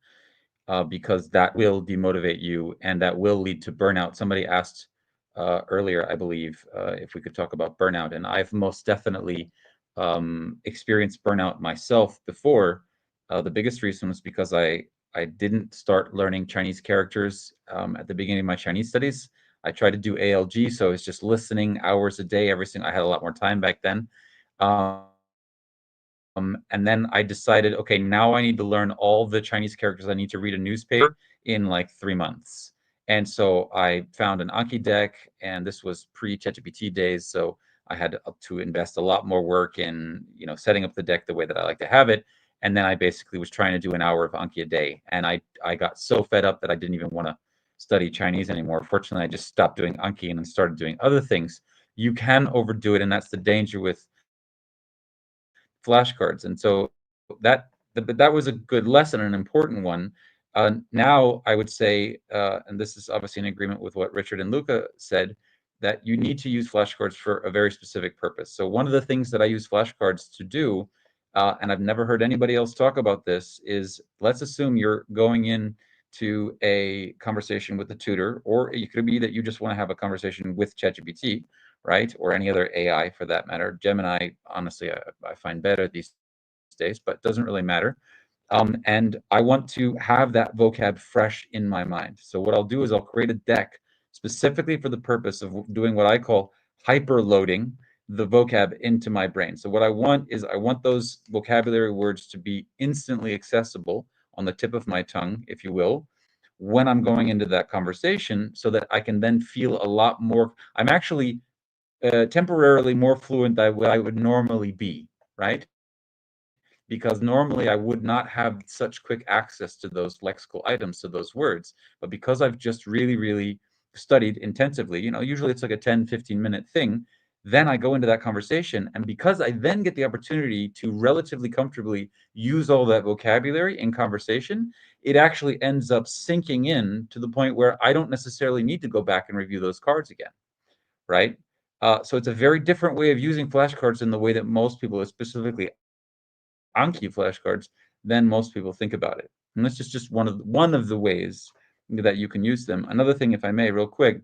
because that will demotivate you and that will lead to burnout. Somebody asked earlier, I believe, if we could talk about burnout, and I've most definitely experienced burnout myself before. The biggest reason was because I didn't start learning Chinese characters at the beginning of my Chinese studies. I tried to do ALG, so I was just listening hours a day, I had a lot more time back then. And then I decided, okay, now I need to learn all the Chinese characters. I need to read a newspaper in like 3 months. And so I found an Anki deck, and this was pre-ChatGPT days, so I had to invest a lot more work in, setting up the deck the way that I like to have it. And then I basically was trying to do an hour of Anki a day, and I got so fed up that I didn't even want to study Chinese anymore. Fortunately, I just stopped doing Anki and started doing other things. You can overdo it, and that's the danger with flashcards. And so that was a good lesson, an important one. Now I would say, and this is obviously in agreement with what Richard and Luca said, that you need to use flashcards for a very specific purpose. So one of the things that I use flashcards to do, and I've never heard anybody else talk about this, is let's assume you're going in to a conversation with the tutor, or it could be that you just want to have a conversation with ChatGPT, right? Or any other AI for that matter. Gemini, honestly, I find better these days, but it doesn't really matter. And I want to have that vocab fresh in my mind. So what I'll do is I'll create a deck specifically for the purpose of doing what I call hyper loading the vocab into my brain. So what I want is I want those vocabulary words to be instantly accessible on the tip of my tongue, if you will, when I'm going into that conversation, so that I can then feel a lot more. I'm actually temporarily more fluent than what I would normally be, right? Because normally I would not have such quick access to those lexical items, to those words. But because I've just really, really studied intensively, usually it's like a 10, 15-minute thing, then I go into that conversation. And because I then get the opportunity to relatively comfortably use all that vocabulary in conversation, it actually ends up sinking in to the point where I don't necessarily need to go back and review those cards again, right? So it's a very different way of using flashcards in the way that most people, specifically Anki flashcards, than most people think about it. And this is just one of the ways that you can use them. Another thing, if I may, real quick,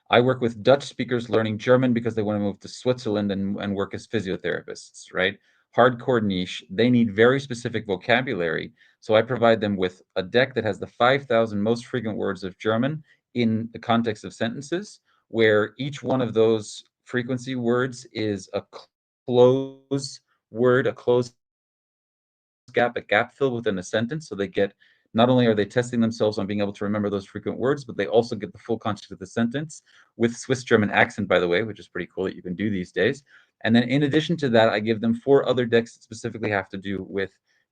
I work with Dutch speakers learning German because they want to move to Switzerland and work as physiotherapists, right? Hardcore niche. They need very specific vocabulary. So I provide them with a deck that has the 5,000 most frequent words of German in the context of sentences, where each one of those frequency words is a close word, a close gap, a gap fill within a sentence. So they get, not only are they testing themselves on being able to remember those frequent words, but they also get the full context of the sentence with Swiss German accent, by the way, which is pretty cool that you can do these days. And then in addition to that, I give them 4 other decks that specifically have to do with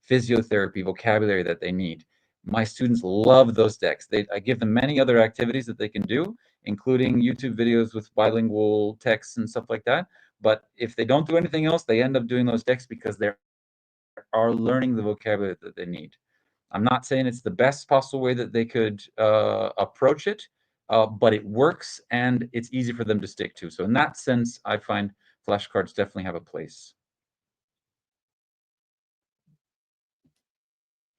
physiotherapy vocabulary that they need. My students love those decks. I give them many other activities that they can do, including YouTube videos with bilingual texts and stuff like that. But if they don't do anything else, they end up doing those decks because they're learning the vocabulary that they need. I'm not saying it's the best possible way that they could approach it, but it works and it's easy for them to stick to. So in that sense, I find flashcards definitely have a place.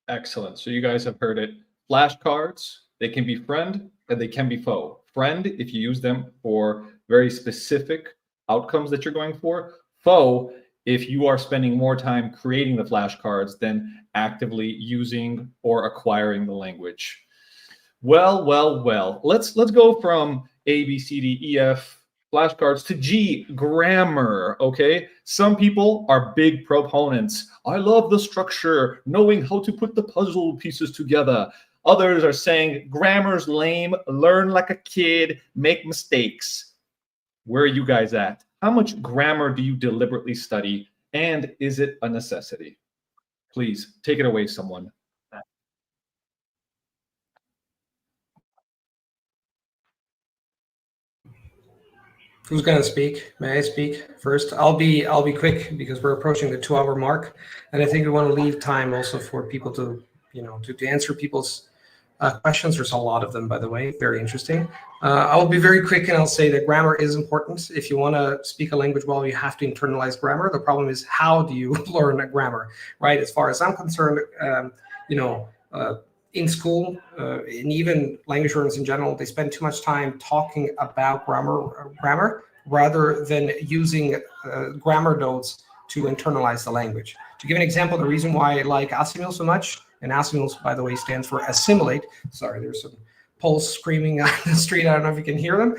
Excellent. So you guys have heard it. Flashcards, they can be friend and they can be foe. Friend, if you use them for very specific outcomes that you're going for. Foe, if you are spending more time creating the flashcards than actively using or acquiring the language. Well, well, well. Let's go from A, B, C, D, E, F flashcards to G, grammar. Okay, some people are big proponents. I love the structure, knowing how to put the puzzle pieces together. Others are saying grammar's lame, learn like a kid, make mistakes. Where are you guys at? How much grammar do you deliberately study, and is it a necessity? Please take it away, someone. Who's going to speak? May I speak first? I'll be quick because we're approaching the 2-hour mark, and I think we want to leave time also for people to, to answer people's questions. There's a lot of them, by the way, very interesting. I'll be very quick, and I'll say that grammar is important. If you want to speak a language well, you have to internalize grammar. The problem is, how do you learn a grammar, right? As far as I'm concerned, in school, and even language learners in general, they spend too much time talking about grammar rather than using grammar notes to internalize the language. To give an example, the reason why I like assimil so much, and assimil, by the way, stands for assimilate. Sorry, there's some Poles screaming on the street. I don't know if you can hear them.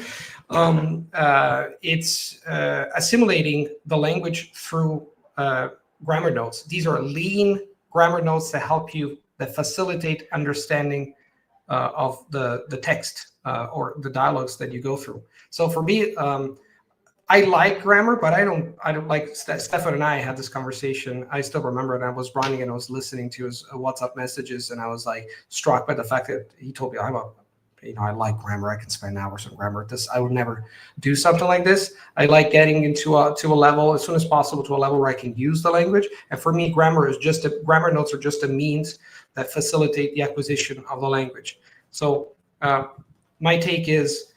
It's assimilating the language through grammar notes. These are lean grammar notes that help you, that facilitate understanding of the text or the dialogues that you go through. So for me, I like grammar, but I don't like. Stefano and I had this conversation. I still remember it. I was running and I was listening to his WhatsApp messages, and I was like struck by the fact that he told me, I like grammar. I can spend hours on grammar. I would never do something like this. I like getting into a level as soon as possible, to a level where I can use the language. And for me, grammar notes are just a means that facilitate the acquisition of the language. So my take is,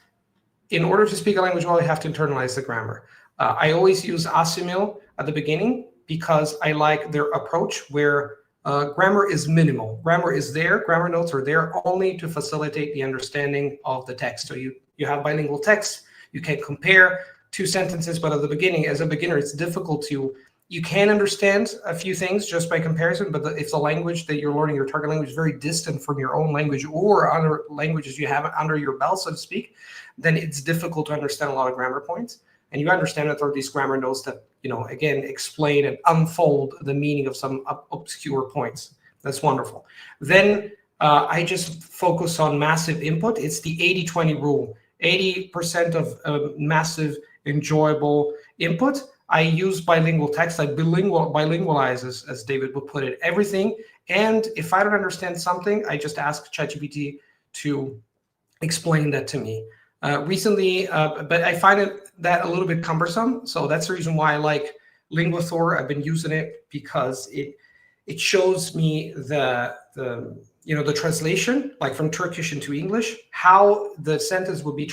in order to speak a language well, you have to internalize the grammar. I always use assimil at the beginning because I like their approach where grammar is minimal. Grammar is there. Grammar notes are there only to facilitate the understanding of the text. So you have bilingual text. You can compare two sentences, but at the beginning, as a beginner, it's difficult to. You can understand a few things just by comparison, but if the language that you're learning, your target language, is very distant from your own language or other languages you have under your belt, so to speak, then it's difficult to understand a lot of grammar points. And you understand that there are these grammar notes that, again, explain and unfold the meaning of some obscure points. That's wonderful. Then I just focus on massive input. It's the 80-20 rule. 80% of massive, enjoyable input. I use bilingual text. I bilingualize, as David would put it, everything. And if I don't understand something, I just ask ChatGPT to explain that to me. Recently, but I find that a little bit cumbersome. So that's the reason why I like Linguathor. I've been using it because it shows me the translation, like from Turkish into English, how the sentence would be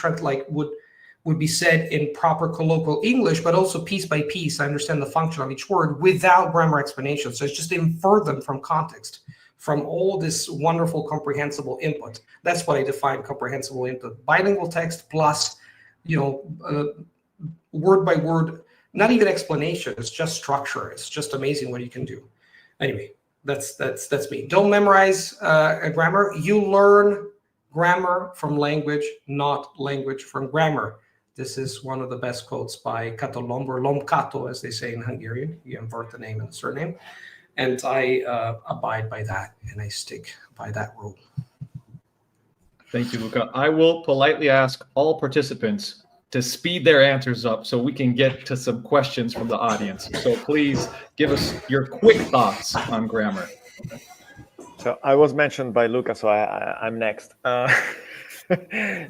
would be said in proper colloquial English, but also piece by piece, I understand the function of each word without grammar explanation. So it's just infer them from context, from all this wonderful comprehensible input. That's what I define comprehensible input. Bilingual text plus, word by word, not even explanation. It's just structure. It's just amazing what you can do. Anyway, that's me. Don't memorize grammar. You learn grammar from language, not language from grammar. This is one of the best quotes by Cato Lomcato, as they say in Hungarian. You invert the name and the surname. And I abide by that, and I stick by that rule. Thank you, Luca. I will politely ask all participants to speed their answers up so we can get to some questions from the audience. So please give us your quick thoughts on grammar. So I was mentioned by Luca, so I'm next.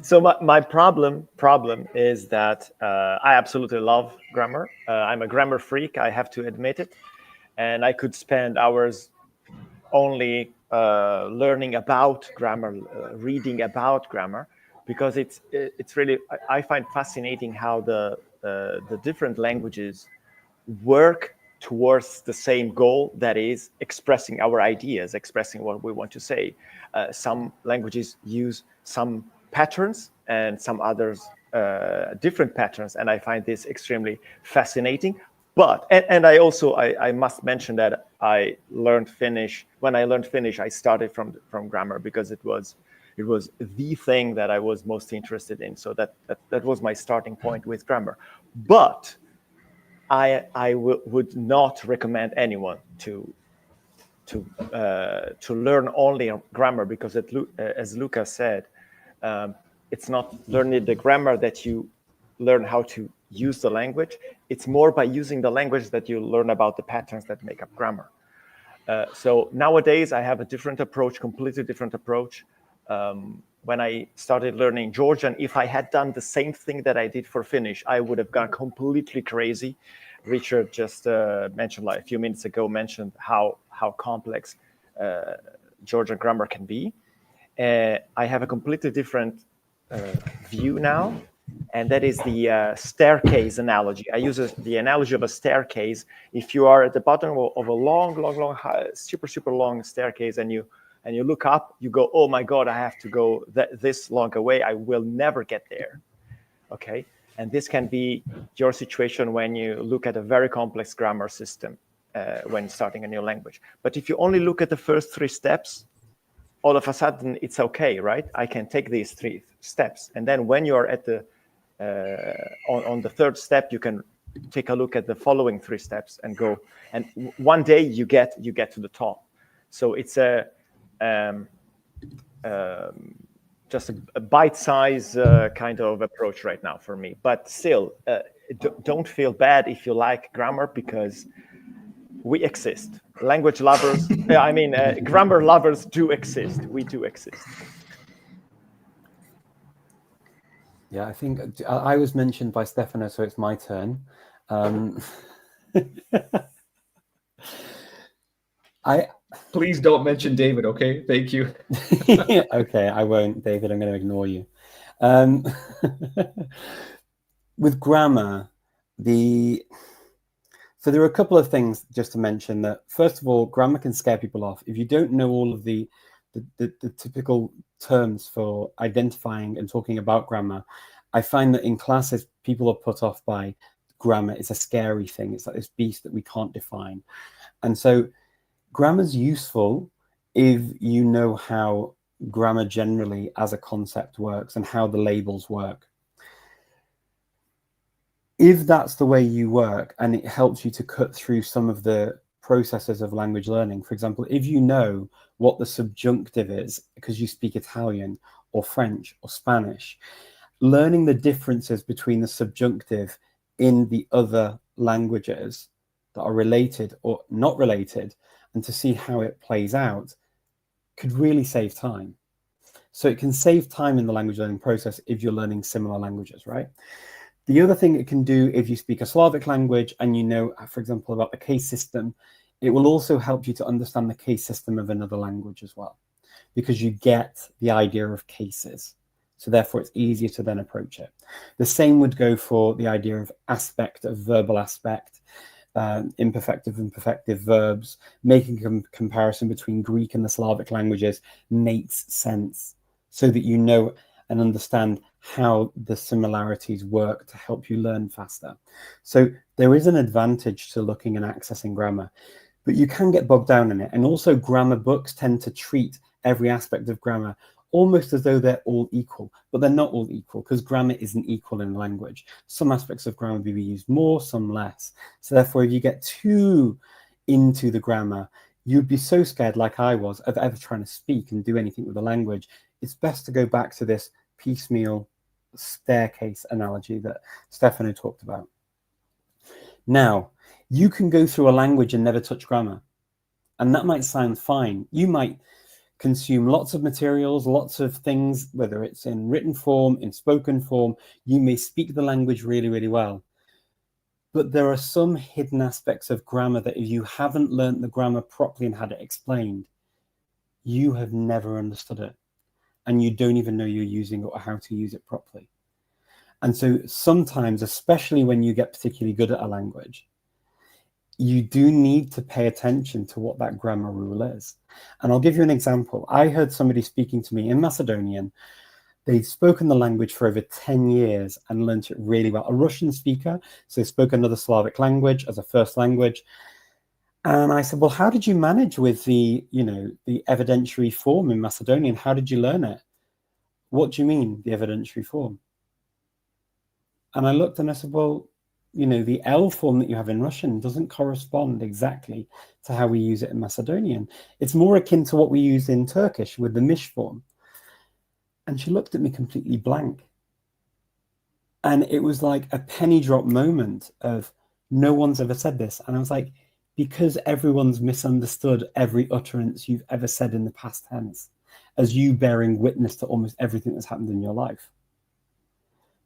So my problem is that I absolutely love grammar. I'm a grammar freak, I have to admit it. And I could spend hours only learning about grammar, reading about grammar, because it's really, I find fascinating how the different languages work towards the same goal, that is expressing our ideas, expressing what we want to say. Some languages use some patterns and some others different patterns, and I find this extremely fascinating. But and I also I must mention that I learned Finnish. When I learned Finnish, I started from grammar because it was the thing that I was most interested in. So that was my starting point with grammar. But I would not recommend anyone to learn only grammar, because as Lucas said, it's not learning the grammar that you learn how to use the language. It's more by using the language that you learn about the patterns that make up grammar. So nowadays I have a different approach, completely different approach. When I started learning Georgian, if I had done the same thing that I did for Finnish, I would have gone completely crazy. Richard just mentioned, like a few minutes ago, mentioned how complex Georgian grammar can be. I have a completely different view now, and that is the staircase analogy. I use the analogy of a staircase. If you are at the bottom of a long, super long staircase, and you look up, you go, oh my God, I have to go this long away. I will never get there. Okay. And this can be your situation when you look at a very complex grammar system when starting a new language. But if you only look at the first 3 steps, all of a sudden it's okay, right? I can take these 3 steps. And then when you're at the on the 3rd step, you can take a look at the following 3 steps and go. And one day you get to the top. So it's just a bite-size kind of approach right now for me. But still, don't feel bad if you like grammar, because we exist. Language lovers, grammar lovers do exist. We do exist. Yeah, I think I was mentioned by Stefano, so it's my turn. Please don't mention David, okay? Thank you. Okay, I won't, David. I'm going to ignore you. With grammar, so there are a couple of things just to mention. That first of all, grammar can scare people off. If you don't know all of the typical terms for identifying and talking about grammar, I find that in classes people are put off by grammar. It's a scary thing. It's like this beast that we can't define. And so grammar's useful if you know how grammar generally as a concept works and how the labels work. If that's the way you work and it helps you to cut through some of the processes of language learning, for example, if you know what the subjunctive is because you speak Italian or French or Spanish, learning the differences between the subjunctive in the other languages that are related or not related, and to see how it plays out, could really save time. So it can save time in the language learning process if you're learning similar languages, right? The other thing it can do, if you speak a Slavic language and you know, for example, about the case system, it will also help you to understand the case system of another language as well, because you get the idea of cases. So therefore, it's easier to then approach it. The same would go for the idea of aspect, of verbal aspect, imperfective and perfective verbs. Making a comparison between Greek and the Slavic languages makes sense so that you know and understand how the similarities work to help you learn faster. So there is an advantage to looking and accessing grammar, but you can get bogged down in it. And also grammar books tend to treat every aspect of grammar almost as though they're all equal, but they're not all equal, because grammar isn't equal in language. Some aspects of grammar will be used more, some less. So therefore, if you get too into the grammar, you'd be so scared, like I was, of ever trying to speak and do anything with the language. It's best to go back to this piecemeal staircase analogy that Stefano talked about. Now, you can go through a language and never touch grammar, and that might sound fine. You might consume lots of materials, lots of things, whether it's in written form, in spoken form. You may speak the language really, really well. But there are some hidden aspects of grammar that if you haven't learned the grammar properly and had it explained, you have never understood it. And you don't even know you're using it or how to use it properly. And so sometimes, especially when you get particularly good at a language, you do need to pay attention to what that grammar rule is. And I'll give you an example. I heard somebody speaking to me in Macedonian. They'd spoken the language for over 10 years and learned it really well. A Russian speaker, so they spoke another Slavic language as a first language. And I said, well, how did you manage with the evidentiary form in Macedonian? How did you learn it? What do you mean, the evidentiary form? And I looked and I said, well, the L form that you have in Russian doesn't correspond exactly to how we use it in Macedonian. It's more akin to what we use in Turkish with the mish form. And she looked at me completely blank. And it was like a penny drop moment of no one's ever said this. And I was like, because everyone's misunderstood every utterance you've ever said in the past tense as you bearing witness to almost everything that's happened in your life.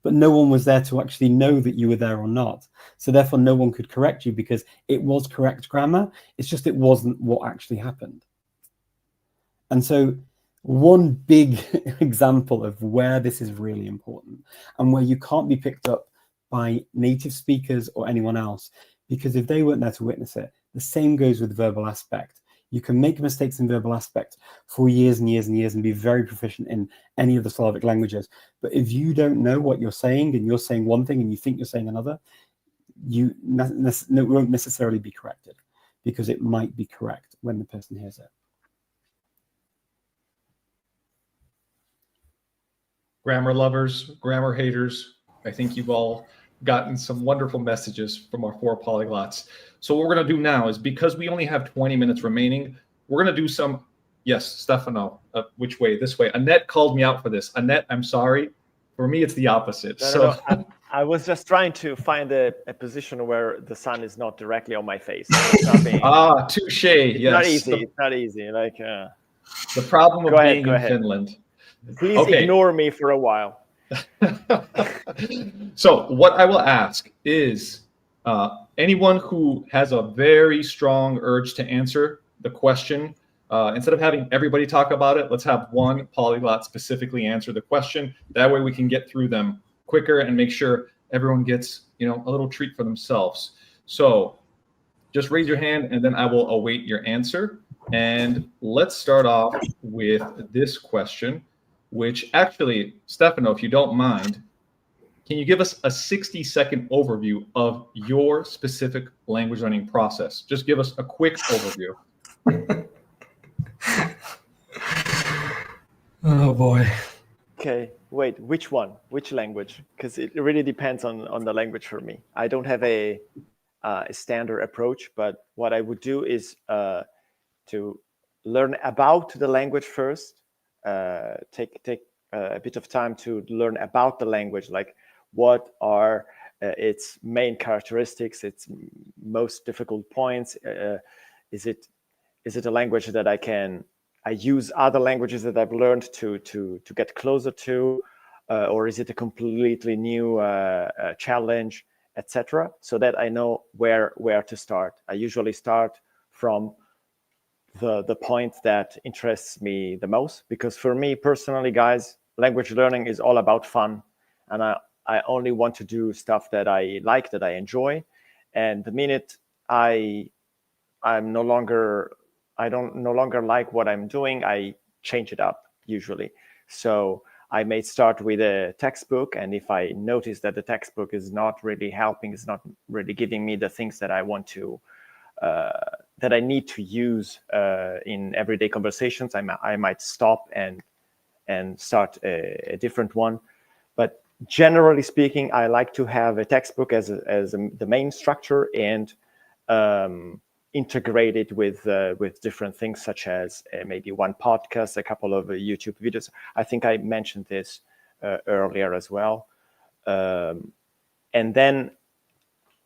But no one was there to actually know that you were there or not. So therefore, no one could correct you because it was correct grammar. It's just it wasn't what actually happened. And so one big example of where this is really important and where you can't be picked up by native speakers or anyone else, because if they weren't there to witness it, the same goes with verbal aspect. You can make mistakes in verbal aspect for years and years and years and be very proficient in any of the Slavic languages. But if you don't know what you're saying and you're saying one thing and you think you're saying another, you won't necessarily be corrected because it might be correct when the person hears it. Grammar lovers, grammar haters, I think you've all gotten some wonderful messages from our 4 polyglots. So what we're going to do now is, because we only have 20 minutes remaining, we're going to do some, yes, Stefano, which way? This way. Annette called me out for this. Annette, I'm sorry. For me, it's the opposite. No. I was just trying to find a position where the sun is not directly on my face. Touche, yes. It's not easy. Like the problem of being in Finland. Please ignore me for a while. So what I will ask is anyone who has a very strong urge to answer the question, instead of having everybody talk about it, let's have one polyglot specifically answer the question. That way we can get through them quicker and make sure everyone gets, a little treat for themselves. So just raise your hand and then I will await your answer. And let's start off with this question, which actually, Stefano, if you don't mind, can you give us a 60-second overview of your specific language learning process? Just give us a quick overview. Oh, boy. Okay, wait, which one? Which language? Because it really depends on the language for me. I don't have a standard approach, but what I would do is to learn about the language first, take a bit of time to learn about the language, like what are its main characteristics, its most difficult points. Is it a language that I use other languages that I've learned to get closer to, or is it a completely new challenge, etc. So that I know where to start. I usually start from the point that interests me the most, because for me personally, guys, language learning is all about fun, and I only want to do stuff that I like, that I enjoy. And the minute I no longer like what I'm doing, I change it up usually. So I may start with a textbook, and if I notice that the textbook is not really helping, is not really giving me the things that I want to that I need to use in everyday conversations, I might stop and start a different one. But generally speaking, I like to have a textbook as the main structure, and integrate it with different things, such as maybe one podcast, a couple of YouTube videos. I think I mentioned this earlier as well. And then,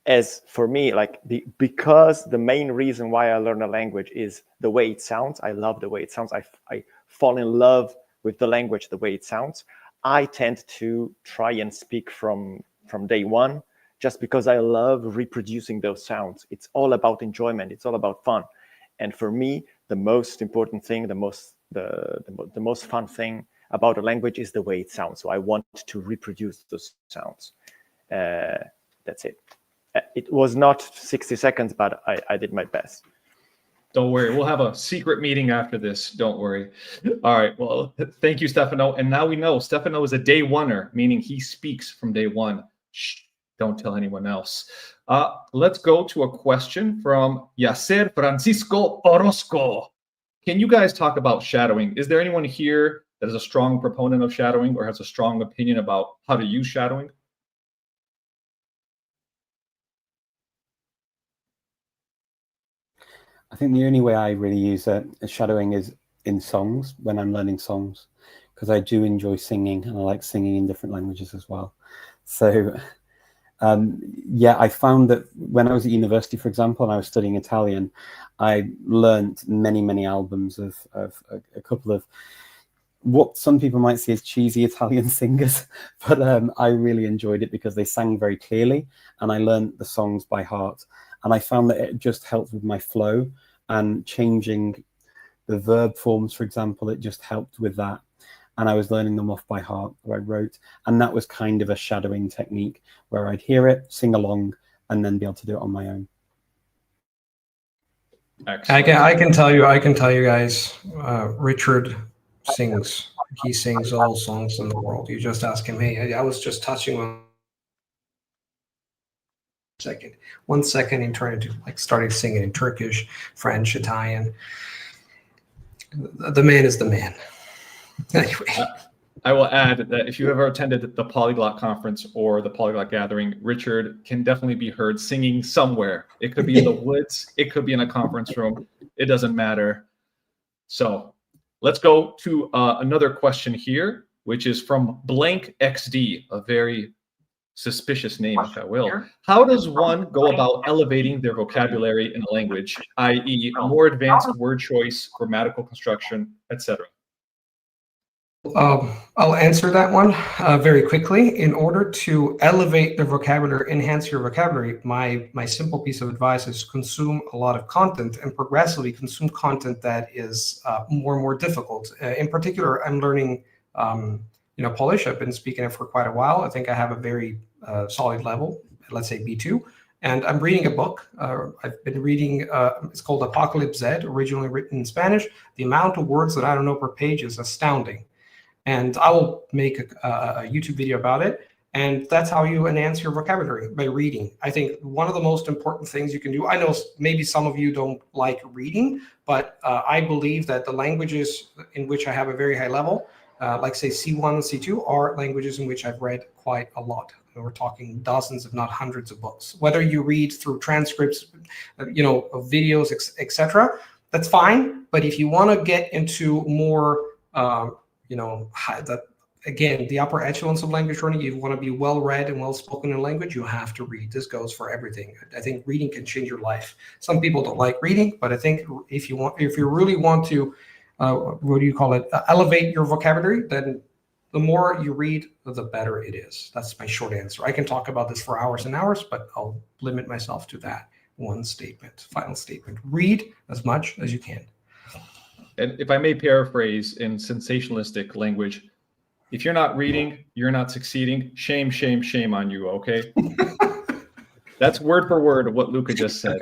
as for me, like because the main reason why I learn a language is the way it sounds. I love the way it sounds. I fall in love with the language the way it sounds. I tend to try and speak from day one, just because I love reproducing those sounds. It's all about enjoyment. It's all about fun. And for me, the most important thing, the most fun thing about a language is the way it sounds. So I want to reproduce those sounds. That's it. it was not 60 seconds, but I did my best. Don't worry, we'll have a secret meeting after this. Don't worry. All right, well, thank you, Stefano. And now we know Stefano is a day oneer, meaning he speaks from day one. Shh, don't tell anyone else. Let's go to a question from Yacer Francisco Orozco. Can you guys talk about shadowing? Is there anyone here that is a strong proponent of shadowing or has a strong opinion about how to use shadowing? I think the only way I really use shadowing is in songs, when I'm learning songs, because I do enjoy singing and I like singing in different languages as well. So yeah, I found that when I was at university, for example, and I was studying Italian, I learned many albums of a couple of what some people might see as cheesy Italian singers, but I really enjoyed it because they sang very clearly and I learned the songs by heart. And I found that it just helped with my flow and changing the verb forms, for example, it just helped with that. And I was learning them off by heart, where I wrote. And that was kind of a shadowing technique where I'd hear it, sing along, and then be able to do it on my own. Excellent. I can tell you guys, Richard sings. He sings all songs in the world. You just ask him, hey, I was just touching on 1 second and turned into like started singing in Turkish, French, Italian. The man is the man. Anyway. I will add that if you ever attended the Polyglot conference or the Polyglot gathering, Richard can definitely be heard singing somewhere. It could be in the woods, it could be in a conference room. It doesn't matter. So let's go to another question here, which is from Blank XD, a very suspicious name, if I will. How does one go about elevating their vocabulary in a language, i.e. more advanced word choice, grammatical construction, etc.? I'll answer that one very quickly. In order to elevate the vocabulary, enhance your vocabulary, my simple piece of advice is consume a lot of content and progressively consume content that is more and more difficult. In particular, I'm learning Polish. I've been speaking it for quite a while. I think I have a very solid level, let's say B2. And I'm reading a book. I've been reading, it's called Apocalypse Z, originally written in Spanish. The amount of words that I don't know per page is astounding. And I will make a YouTube video about it. And that's how you enhance your vocabulary, by reading. I think one of the most important things you can do, I know maybe some of you don't like reading, but I believe that the languages in which I have a very high level, like say C1 and C2, are languages in which I've read quite a lot. We're talking dozens, if not hundreds of books. Whether you read through transcripts, of videos, etc., that's fine. But if you want to get into more the upper echelons of language learning, you want to be well read and well spoken in language, you have to read. This goes for everything. I think reading can change your life. Some people don't like reading, but I think if you really want to elevate your vocabulary, then the more you read, the better it is. That's my short answer. I can talk about this for hours and hours, but I'll limit myself to that one statement, final statement. Read as much as you can. And if I may paraphrase in sensationalistic language, if you're not reading, you're not succeeding. Shame, shame, shame on you, okay? That's word for word of what Luca just said.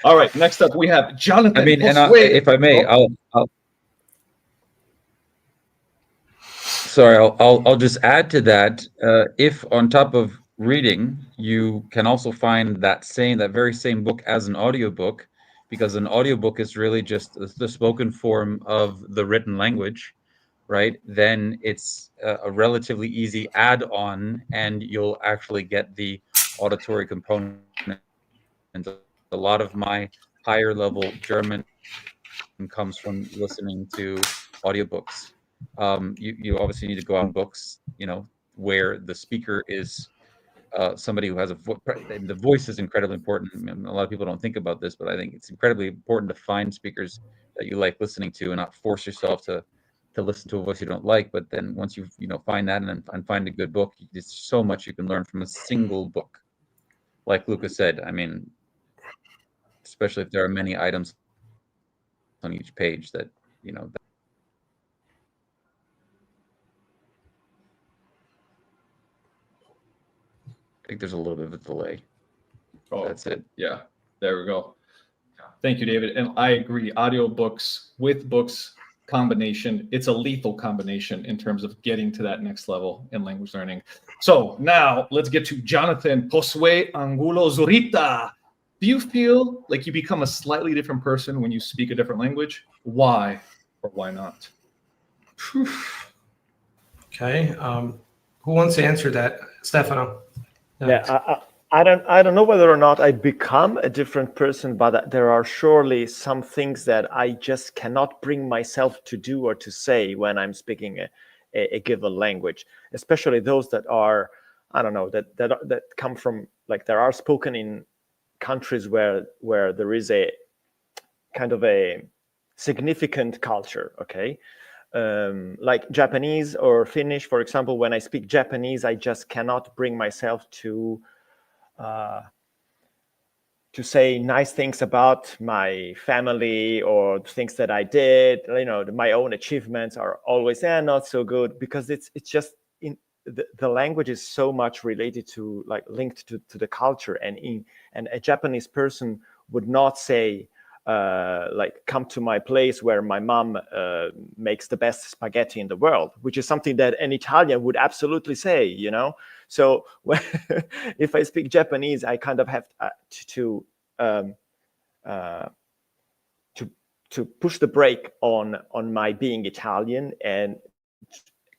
All right, next up we have Jonathan. I mean, if I may, I'll just add to that. If on top of reading, you can also find that very same book as an audiobook, because an audiobook is really just the spoken form of the written language, right? Then it's a relatively easy add-on, and you'll actually get the auditory component. And a lot of my higher level German comes from listening to audiobooks. You obviously need to go on books, where the speaker is somebody who has the voice is incredibly important. A lot of people don't think about this, but I think it's incredibly important to find speakers that you like listening to and not force yourself to listen to a voice you don't like. But then once you find that and find a good book, there's so much you can learn from a single book. Like Luca said, I mean, especially if there are many items on each page that, think there's a little bit of a delay. Oh, That's it. yeah, there we go. Thank you, David. And I agree, audiobooks with books combination, it's a lethal combination in terms of getting to that next level in language learning. So now let's get to Jonathan Posue Angulo Zurita. Do you feel like you become a slightly different person when you speak a different language? Why or why not? Okay. Who wants to answer that? Stefano. Yeah, I don't know whether or not I become a different person, but there are surely some things that I just cannot bring myself to do or to say when I'm speaking a given language, especially those that are, I don't know, that come from, like, there are spoken in countries where there is a kind of a significant culture, okay? Like Japanese or Finnish, for example. When I speak Japanese, I just cannot bring myself to say nice things about my family or things that I did. You know, my own achievements are always not so good, because it's just in the language is so much related to, like, linked to the culture, and a Japanese person would not say, like, come to my place where my mom makes the best spaghetti in the world, which is something that an Italian would absolutely say, you know. So if I speak Japanese, I kind of have to push the brake on my being Italian and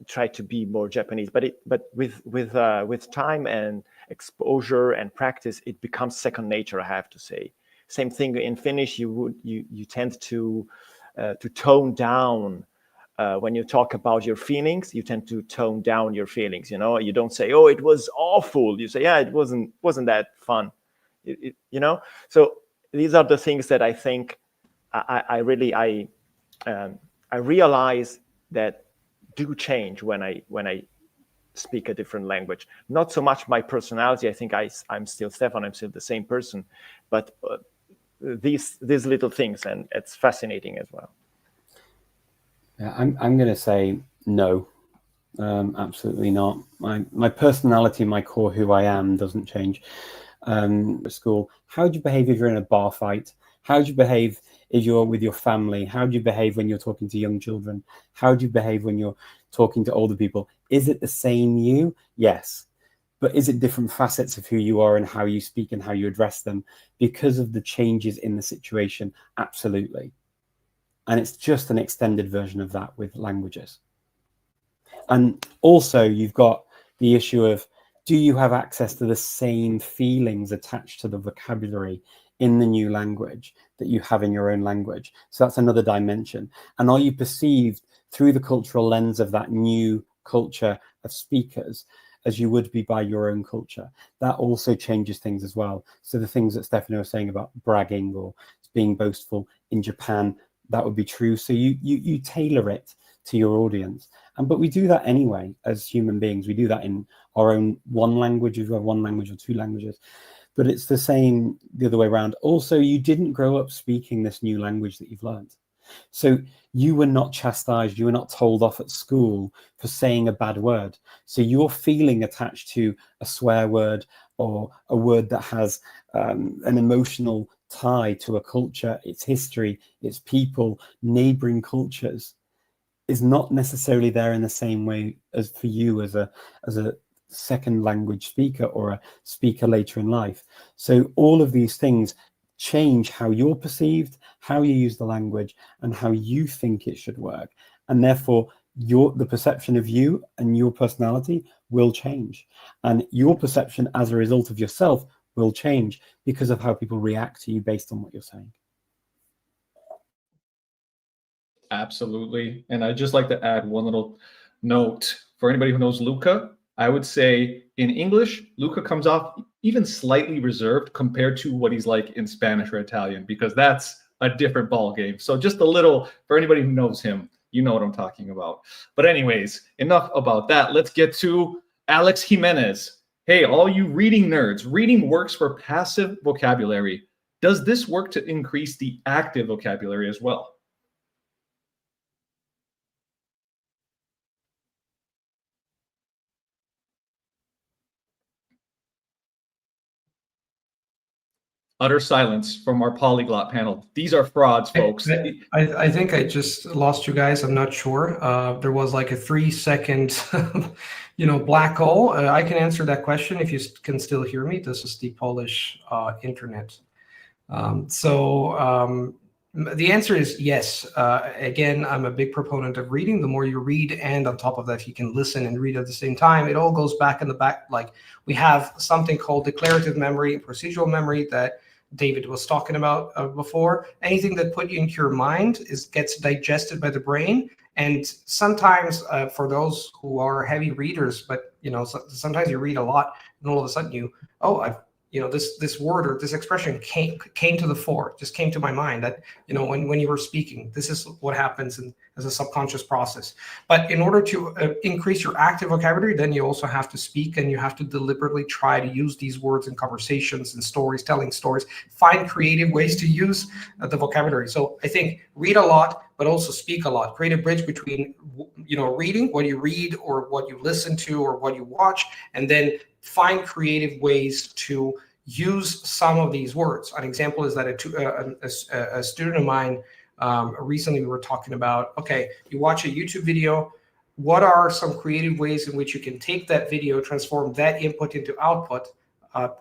try to be more Japanese. But with time and exposure and practice, it becomes second nature, I have to say. Same thing in Finnish. You tend to tone down when you talk about your feelings. You tend to tone down your feelings. You know, you don't say, "Oh, it was awful." You say, "Yeah, it wasn't that fun." You know. So these are the things that I think I realize that do change when I speak a different language. Not so much my personality. I think I'm still Stefan. I'm still the same person, but these little things, and it's fascinating as well. Yeah, I'm going to say no, absolutely not. My personality, my core, who I am, doesn't change. At school, how do you behave if you're in a bar fight? How do you behave if you're with your family? How do you behave when you're talking to young children? How do you behave when you're talking to older people? Is it the same you? Yes. But is it different facets of who you are and how you speak and how you address them because of the changes in the situation? Absolutely. And it's just an extended version of that with languages. And also you've got the issue of, do you have access to the same feelings attached to the vocabulary in the new language that you have in your own language? So that's another dimension. And are you perceived through the cultural lens of that new culture of speakers as you would be by your own culture? That also changes things as well. So the things that Stefano was saying about bragging or being boastful in Japan, that would be true. So you tailor it to your audience. But we do that anyway as human beings. We do that in our own one language, if you have one language or two languages. But it's the same the other way around. Also, you didn't grow up speaking this new language that you've learned. So you were not chastised, you were not told off at school for saying a bad word. So your feeling attached to a swear word or a word that has an emotional tie to a culture, its history, its people, neighboring cultures, is not necessarily there in the same way as for you as a second language speaker or a speaker later in life. So all of these things change how you're perceived, how you use the language, and how you think it should work. And therefore, the perception of you and your personality will change. And your perception as a result of yourself will change because of how people react to you based on what you're saying. Absolutely. And I'd just like to add one little note for anybody who knows Luca. I would say in English, Luca comes off even slightly reserved compared to what he's like in Spanish or Italian, because that's a different ball game. So just a little, for anybody who knows him, you know what I'm talking about. But anyways, enough about that. Let's get to Alex Jimenez. Hey, all you reading nerds, reading works for passive vocabulary. Does this work to increase the active vocabulary as well? utter silence from our polyglot panel. These are frauds, folks. I think I just lost you guys. I'm not sure. There was like a 3-second, black hole. I can answer that question if you can still hear me. This is the Polish internet. The answer is yes. Again, I'm a big proponent of reading. The more you read, and on top of that, you can listen and read at the same time. It all goes back in the back. Like we have something called declarative memory, procedural memory that David was talking about before. Anything that put you into your mind gets digested by the brain. And sometimes for those who are heavy readers, but sometimes you read a lot, and all of a sudden this word or this expression came to the fore, just came to my mind that, when you were speaking, this is what happens as a subconscious process. But in order to increase your active vocabulary, then you also have to speak, and you have to deliberately try to use these words in conversations and stories, telling stories, find creative ways to use the vocabulary. So I think read a lot, but also speak a lot. Create a bridge between, reading, what you read or what you listen to or what you watch, and then find creative ways to use some of these words. An example is that a student of mine, recently we were talking about, okay, you watch a YouTube video, what are some creative ways in which you can take that video, transform that input into output,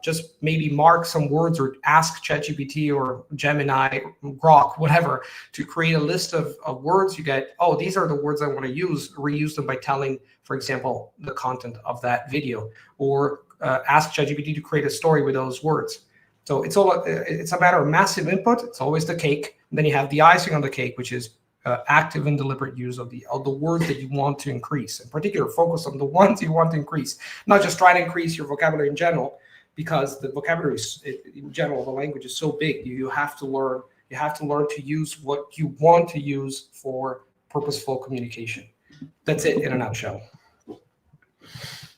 just maybe mark some words or ask ChatGPT or Gemini, Grok, whatever, to create a list of words. You get, these are the words I want to use, reuse them by telling, for example, the content of that video, or ask ChatGPT to create a story with those words. So it's a matter of massive input. It's always the cake. And then you have the icing on the cake, which is active and deliberate use of the words that you want to increase. In particular, focus on the ones you want to increase, not just try to increase your vocabulary in general, because the vocabulary in general, the language is so big. You have to learn to use what you want to use for purposeful communication. That's it in a nutshell.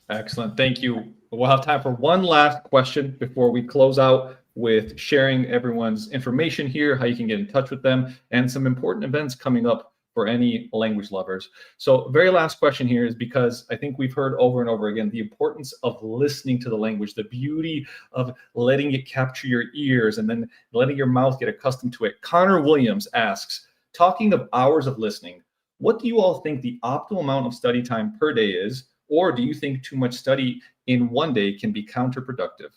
Excellent. Thank you. We'll have time for one last question before we close out with sharing everyone's information here, how you can get in touch with them, and some important events coming up for any language lovers. So very last question here is because I think we've heard over and over again the importance of listening to the language, the beauty of letting it capture your ears and then letting your mouth get accustomed to it. Connor Williams asks, talking of hours of listening, what do you all think the optimal amount of study time per day is? Or do you think too much study in one day can be counterproductive?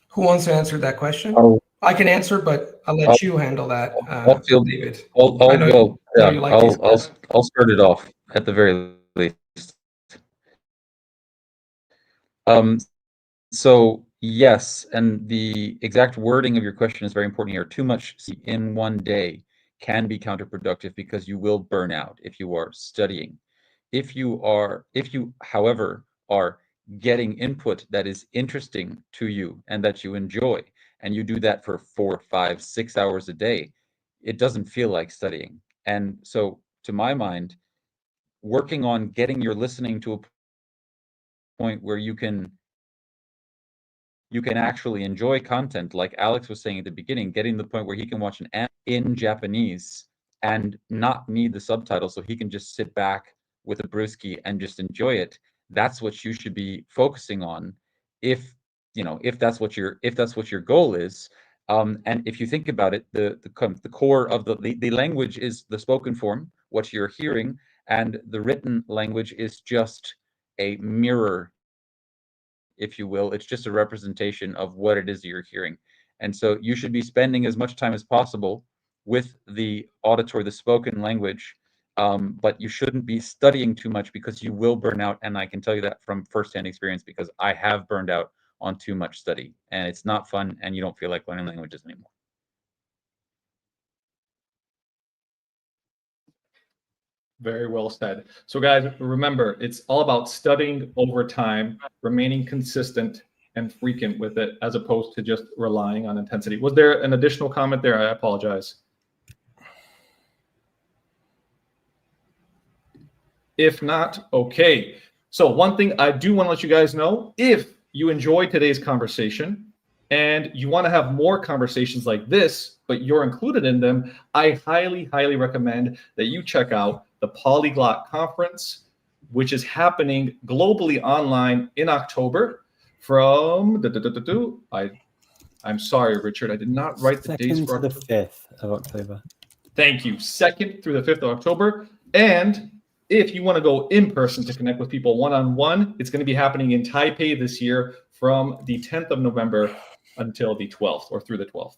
Who wants to answer that question? I can answer, but I'll let you handle that, David. I'll go. Yeah, I'll start it off at the very least. So yes, and the exact wording of your question is very important here. Too much in one day can be counterproductive because you will burn out if you are studying. If you, however, are getting input that is interesting to you and that you enjoy, and you do that for 4, 5, 6 hours a day, it doesn't feel like studying. And so, to my mind, working on getting your listening to a point where you can actually enjoy content, like Alex was saying at the beginning, getting to the point where he can watch an anime in Japanese and not need the subtitles, so he can just sit back with a brewski and just enjoy it. That's what you should be focusing on, if that's what your goal is. And if you think about it, the core of the language is the spoken form, what you're hearing, and the written language is just a mirror, if you will. It's just a representation of what it is you're hearing. And so you should be spending as much time as possible with the auditory, the spoken language, but you shouldn't be studying too much because you will burn out. And I can tell you that from firsthand experience, because I have burned out on too much study, and it's not fun, and you don't feel like learning languages anymore. Very well said. So guys, remember, it's all about studying over time, remaining consistent and frequent with it, as opposed to just relying on intensity. Was there an additional comment there? I apologize. If not, okay. So one thing I do want to let you guys know, if you enjoyed today's conversation and you want to have more conversations like this, but you're included in them, I highly, highly recommend that you check out the Polyglot Conference, which is happening globally online in October. from I'm sorry, Richard, I did not write the dates 2nd for to the October. 5th of October. Thank you. 2nd through the 5th of October. And if you want to go in person to connect with people one-on-one, it's going to be happening in Taipei this year from the 10th of November until the 12th or through the 12th.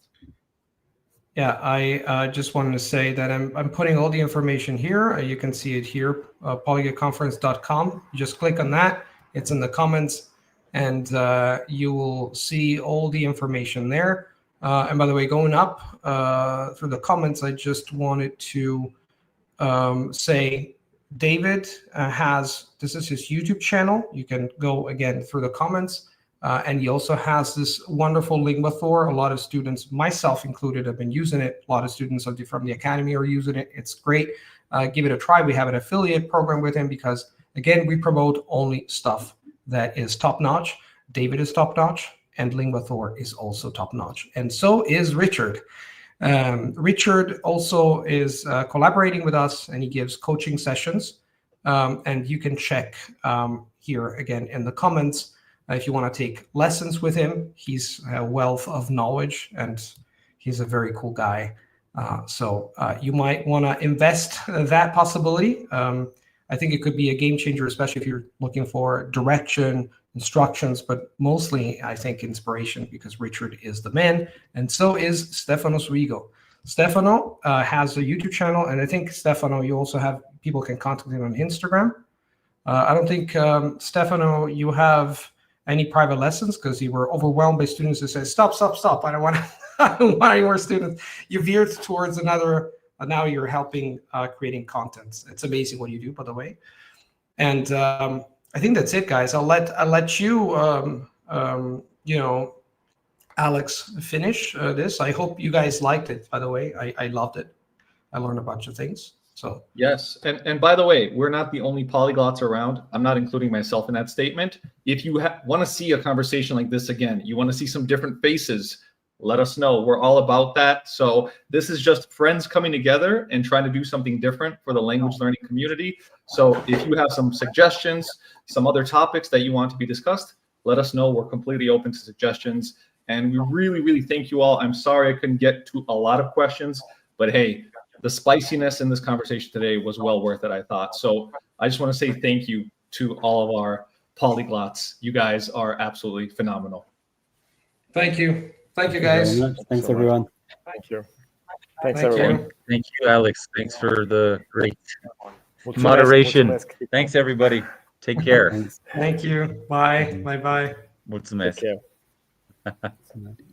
Yeah, I just wanted to say that I'm putting all the information here. You can see it here, polyglotsconference.com. You just click on that. It's in the comments, and you will see all the information there. And by the way, going up through the comments, I just wanted to say David this is his YouTube channel. You can go again through the comments. And he also has this wonderful Lingvathor. A lot of students, myself included, have been using it. A lot of students from the academy are using it. It's great. Give it a try. We have an affiliate program with him because, again, we promote only stuff that is top-notch. David is top-notch, and Lingvathor is also top-notch. And so is Richard. Richard also is collaborating with us, and he gives coaching sessions. And you can check here again in the comments. If you want to take lessons with him, he's a wealth of knowledge and he's a very cool guy. So you might want to invest that possibility. I think it could be a game changer, especially if you're looking for direction, instructions, but mostly I think inspiration, because Richard is the man, and so is Stefano Suigo. Stefano has a YouTube channel, and I think, Stefano, you also have people can contact him on Instagram. I don't think, Stefano, you have any private lessons, because you were overwhelmed by students who said, stop, I don't want any more students. You veered towards another, now you're helping creating content. It's amazing what you do, by the way. And I think that's it, guys. I'll let you, Alex, finish this. I hope you guys liked it, by the way. I loved it. I learned a bunch of things. So yes, and by the way, we're not the only polyglots around. I'm not including myself in that statement. If you want to see a conversation like this again, you want to see some different faces, let us know. We're all about that. So this is just friends coming together and trying to do something different for the language learning community. So if you have some suggestions, some other topics that you want to be discussed, let us know. We're completely open to suggestions. And we really, really thank you all. I'm sorry I couldn't get to a lot of questions, but hey, the spiciness in this conversation today was well worth it, I thought. So I just want to say thank you to all of our polyglots. You guys are absolutely phenomenal. thank you. Thank you, guys. Thanks, everyone. Thank you. Thanks, Thank everyone. you. Thank you, Alex. Thanks for the great moderation. Thanks, everybody. Take care. Thanks. Thank you. Bye. Bye-bye. Mulțumesc. Take care.